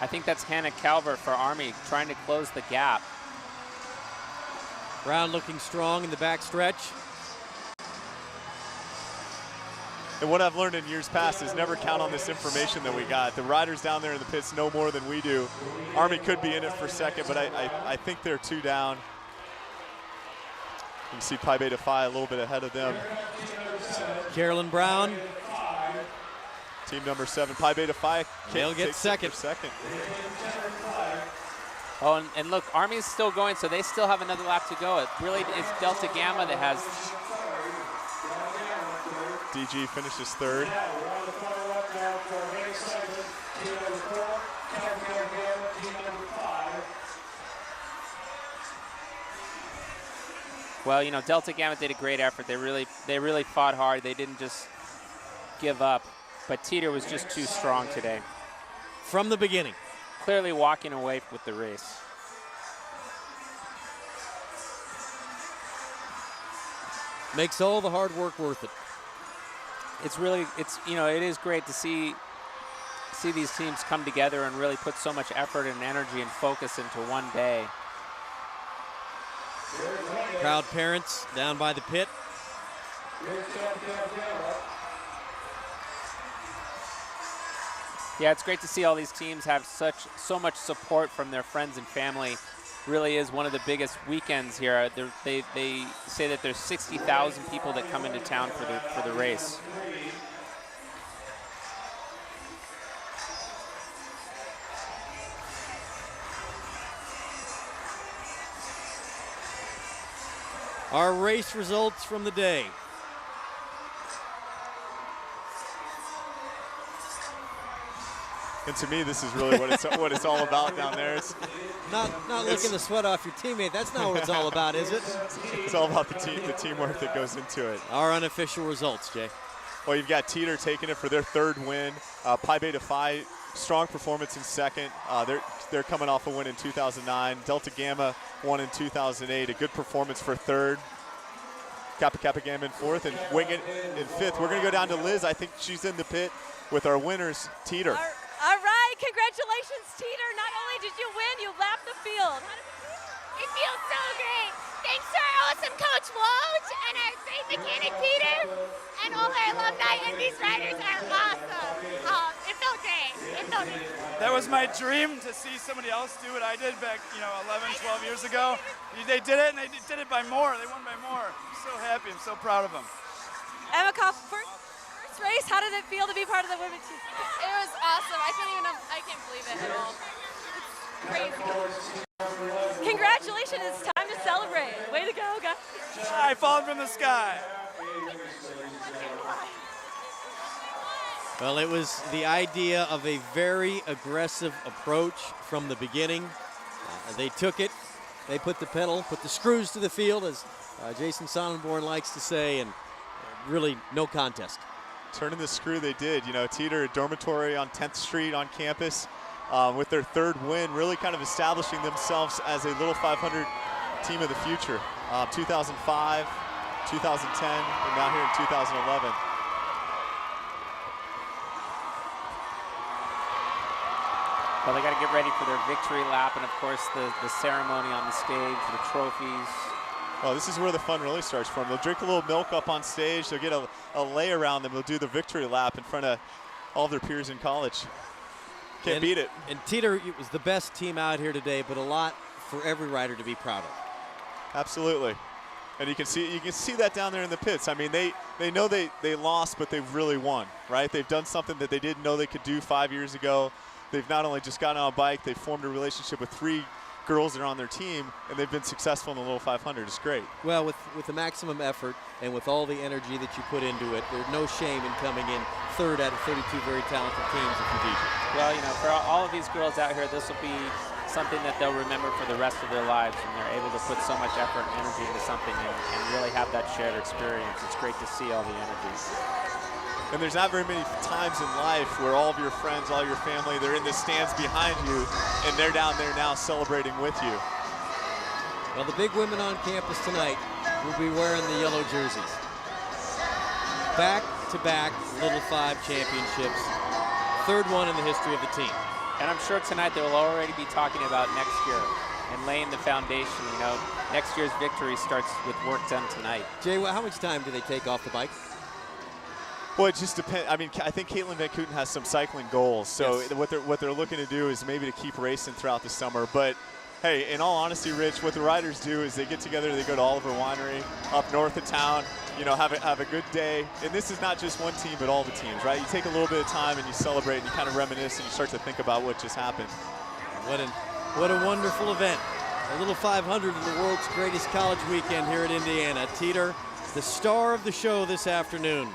I think that's Hannah Calver for Army, trying to close the gap. Brown looking strong in the back stretch. And what I've learned in years past is never count on this information that we got. The riders down there in the pits know more than we do. Army could be in it for 2nd, but I think they're 2 down. You can see Pi Beta Phi a little bit ahead of them. Carolyn Brown. Team number 7, Pi Beta Phi. They'll get 2nd. Oh, and look, Army's still going, so they still have another lap to go. It really is Delta Gamma that has. DG finishes 3rd. Team number 4, Caterpillar Gamma, team number 5. Well, you know, Delta Gamma did a great effort. They really fought hard. They didn't just give up. But Teeter was just too strong today. From the beginning. Clearly walking away with the race. Makes all the hard work worth it. It is great to see these teams come together and really put so much effort and energy and focus into one day. Proud parents down by the pit. Yeah, it's great to see all these teams have so much support from their friends and family. Really is one of the biggest weekends here. They say that there's 60,000 people that come into town for the race. Our race results from the day. And to me, this is really what it's all about down there. It's not looking the sweat off your teammate. That's not what it's all about, is it? It's all about the teamwork that goes into it. Our unofficial results, Jay. Well, you've got Teeter taking it for their third win. Pi Beta Phi, strong performance in second. They're coming off a win in 2009. Delta Gamma won in 2008. A good performance for third. Kappa Kappa Gamma in fourth, and Wingate in fifth. We're going to go down to Liz. I think she's in the pit with our winners, Teeter. All right, congratulations, Teeter. Not only did you win, you lapped the field. It feels so great. Thanks to our awesome coach Woj and our great mechanic Peter and all our alumni, and these riders are awesome. It felt great. It felt great. That was my dream, to see somebody else do what I did back, 11, 12 years ago. They did it, and they did it by more. They won by more. I'm so happy. I'm so proud of them. Emma Koff, first race, how did it feel to be part of the women's team? It was awesome. I can't believe it at all. It's crazy. Congratulations, it's time to celebrate. Way to go, guys. I fallen from the sky. Well, it was the idea of a very aggressive approach from the beginning. They took it. They put the screws to the field, as Jason Sonnenborn likes to say, and really no contest. Turning the screw they did. Teeter, a dormitory on 10th Street on campus, with their third win, really kind of establishing themselves as a Little 500 team of the future. 2005, 2010, and now here in 2011. Well, they got to get ready for their victory lap and, of course, the ceremony on the stage, the trophies. Well, this is where the fun really starts from. They'll drink a little milk up on stage. They'll get a lay around them. They'll do the victory lap in front of all of their peers in college. Can't beat it. And Teeter, it was the best team out here today, but a lot for every rider to be proud of. Absolutely. And you can see that down there in the pits. I mean, they know they lost, but they've really won, right? They've done something that they didn't know they could do 5 years ago. They've not only just gotten on a bike, they've formed a relationship with 3 girls that are on their team, and they've been successful in the Little 500. It's great. Well, with the maximum effort and with all the energy that you put into it, there's no shame in coming in third out of 32 very talented teams if you beat it. Well, for all of these girls out here, this will be something that they'll remember for the rest of their lives, and they're able to put so much effort and energy into something and really have that shared experience. It's great to see all the energy. And there's not very many times in life where all of your friends, all your family, they're in the stands behind you, and they're down there now celebrating with you. Well, the big women on campus tonight will be wearing the yellow jerseys. Back-to-back Little 5 championships. Third one in the history of the team. And I'm sure tonight they will already be talking about next year and laying the foundation. Next year's victory starts with work done tonight. Jay, how much time do they take off the bike? Well, it just depends. I mean, I think Caitlin Van Kooten has some cycling goals. So yes. what they're looking to do is maybe to keep racing throughout the summer. But hey, in all honesty, Rich, what the riders do is they get together, they go to Oliver Winery up north of town, have a good day. And this is not just one team, but all the teams, right? You take a little bit of time and you celebrate and you kind of reminisce and you start to think about what just happened. What a wonderful event. A Little 500 of the world's greatest college weekend here at Indiana. Teeter, the star of the show this afternoon.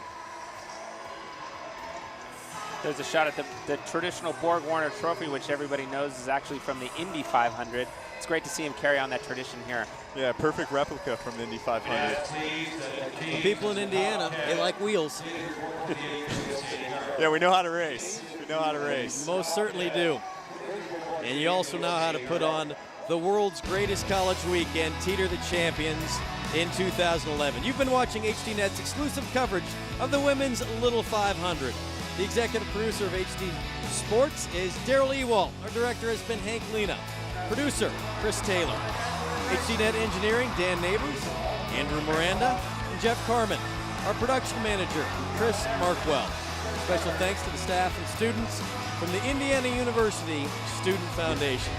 There's a shot at the traditional Borg Warner Trophy, which everybody knows is actually from the Indy 500. It's great to see him carry on that tradition here. Yeah, perfect replica from the Indy 500. The people in Indiana, they like wheels. Yeah, we know how to race. We know how to race. Most certainly do. And you also know how to put on the world's greatest college weekend, Teeter the Champions in 2011. You've been watching HDNet's exclusive coverage of the Women's Little 500. The executive producer of HD Sports is Daryl Ewald. Our director has been Hank Lena. Producer, Chris Taylor. HDNet Engineering, Dan Neighbors, Andrew Miranda, and Jeff Carmen. Our production manager, Chris Markwell. Special thanks to the staff and students from the Indiana University Student Foundation.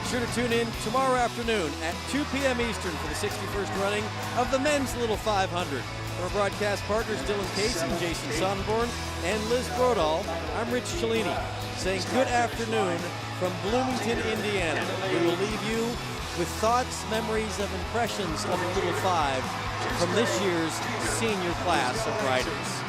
Be sure to tune in tomorrow afternoon at 2 p.m. Eastern for the 61st running of the Men's Little 500. From our broadcast partners Dylan Casey, Jason Sonnenborn, and Liz Brodall, I'm Rich Cellini saying good afternoon from Bloomington, Indiana. We will leave you with thoughts, memories, of impressions of the Little Five from this year's senior class of riders.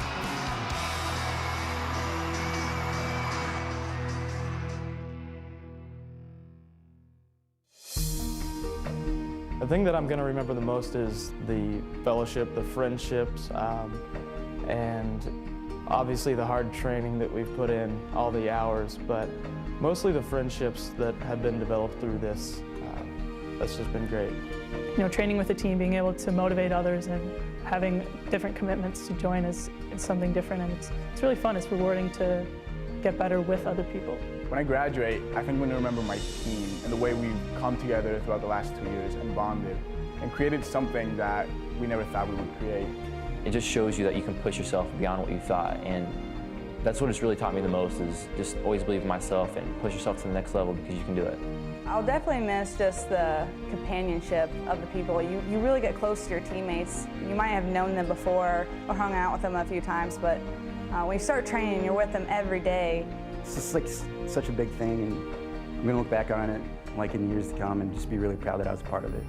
The thing that I'm going to remember the most is the fellowship, the friendships, and obviously the hard training that we've put in, all the hours, but mostly the friendships that have been developed through this. That's just been great. You know, training with a team, being able to motivate others and having different commitments to join is something different, and it's really fun. It's rewarding to get better with other people. When I graduate, I think I'm going to remember my team and the way we've come together throughout the last 2 years and bonded and created something that we never thought we would create. It just shows you that you can push yourself beyond what you thought, and that's what it's really taught me the most, is just always believe in myself and push yourself to the next level, because you can do it. I'll definitely miss just the companionship of the people. You really get close to your teammates. You might have known them before or hung out with them a few times, but when you start training, you're with them every day. It's just like such a big thing, and I'm going to look back on it like in years to come and just be really proud that I was a part of it.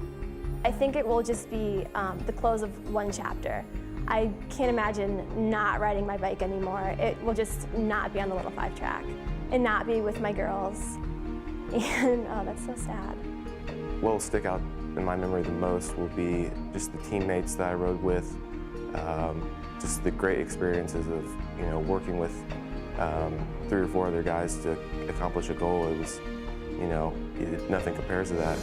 I think it will just be the close of one chapter. I can't imagine not riding my bike anymore. It will just not be on the Little 5 track and not be with my girls. And oh, that's so sad. What will stick out in my memory the most will be just the teammates that I rode with, just the great experiences of working with 3 or 4 other guys to accomplish a goal. It was, nothing compares to that.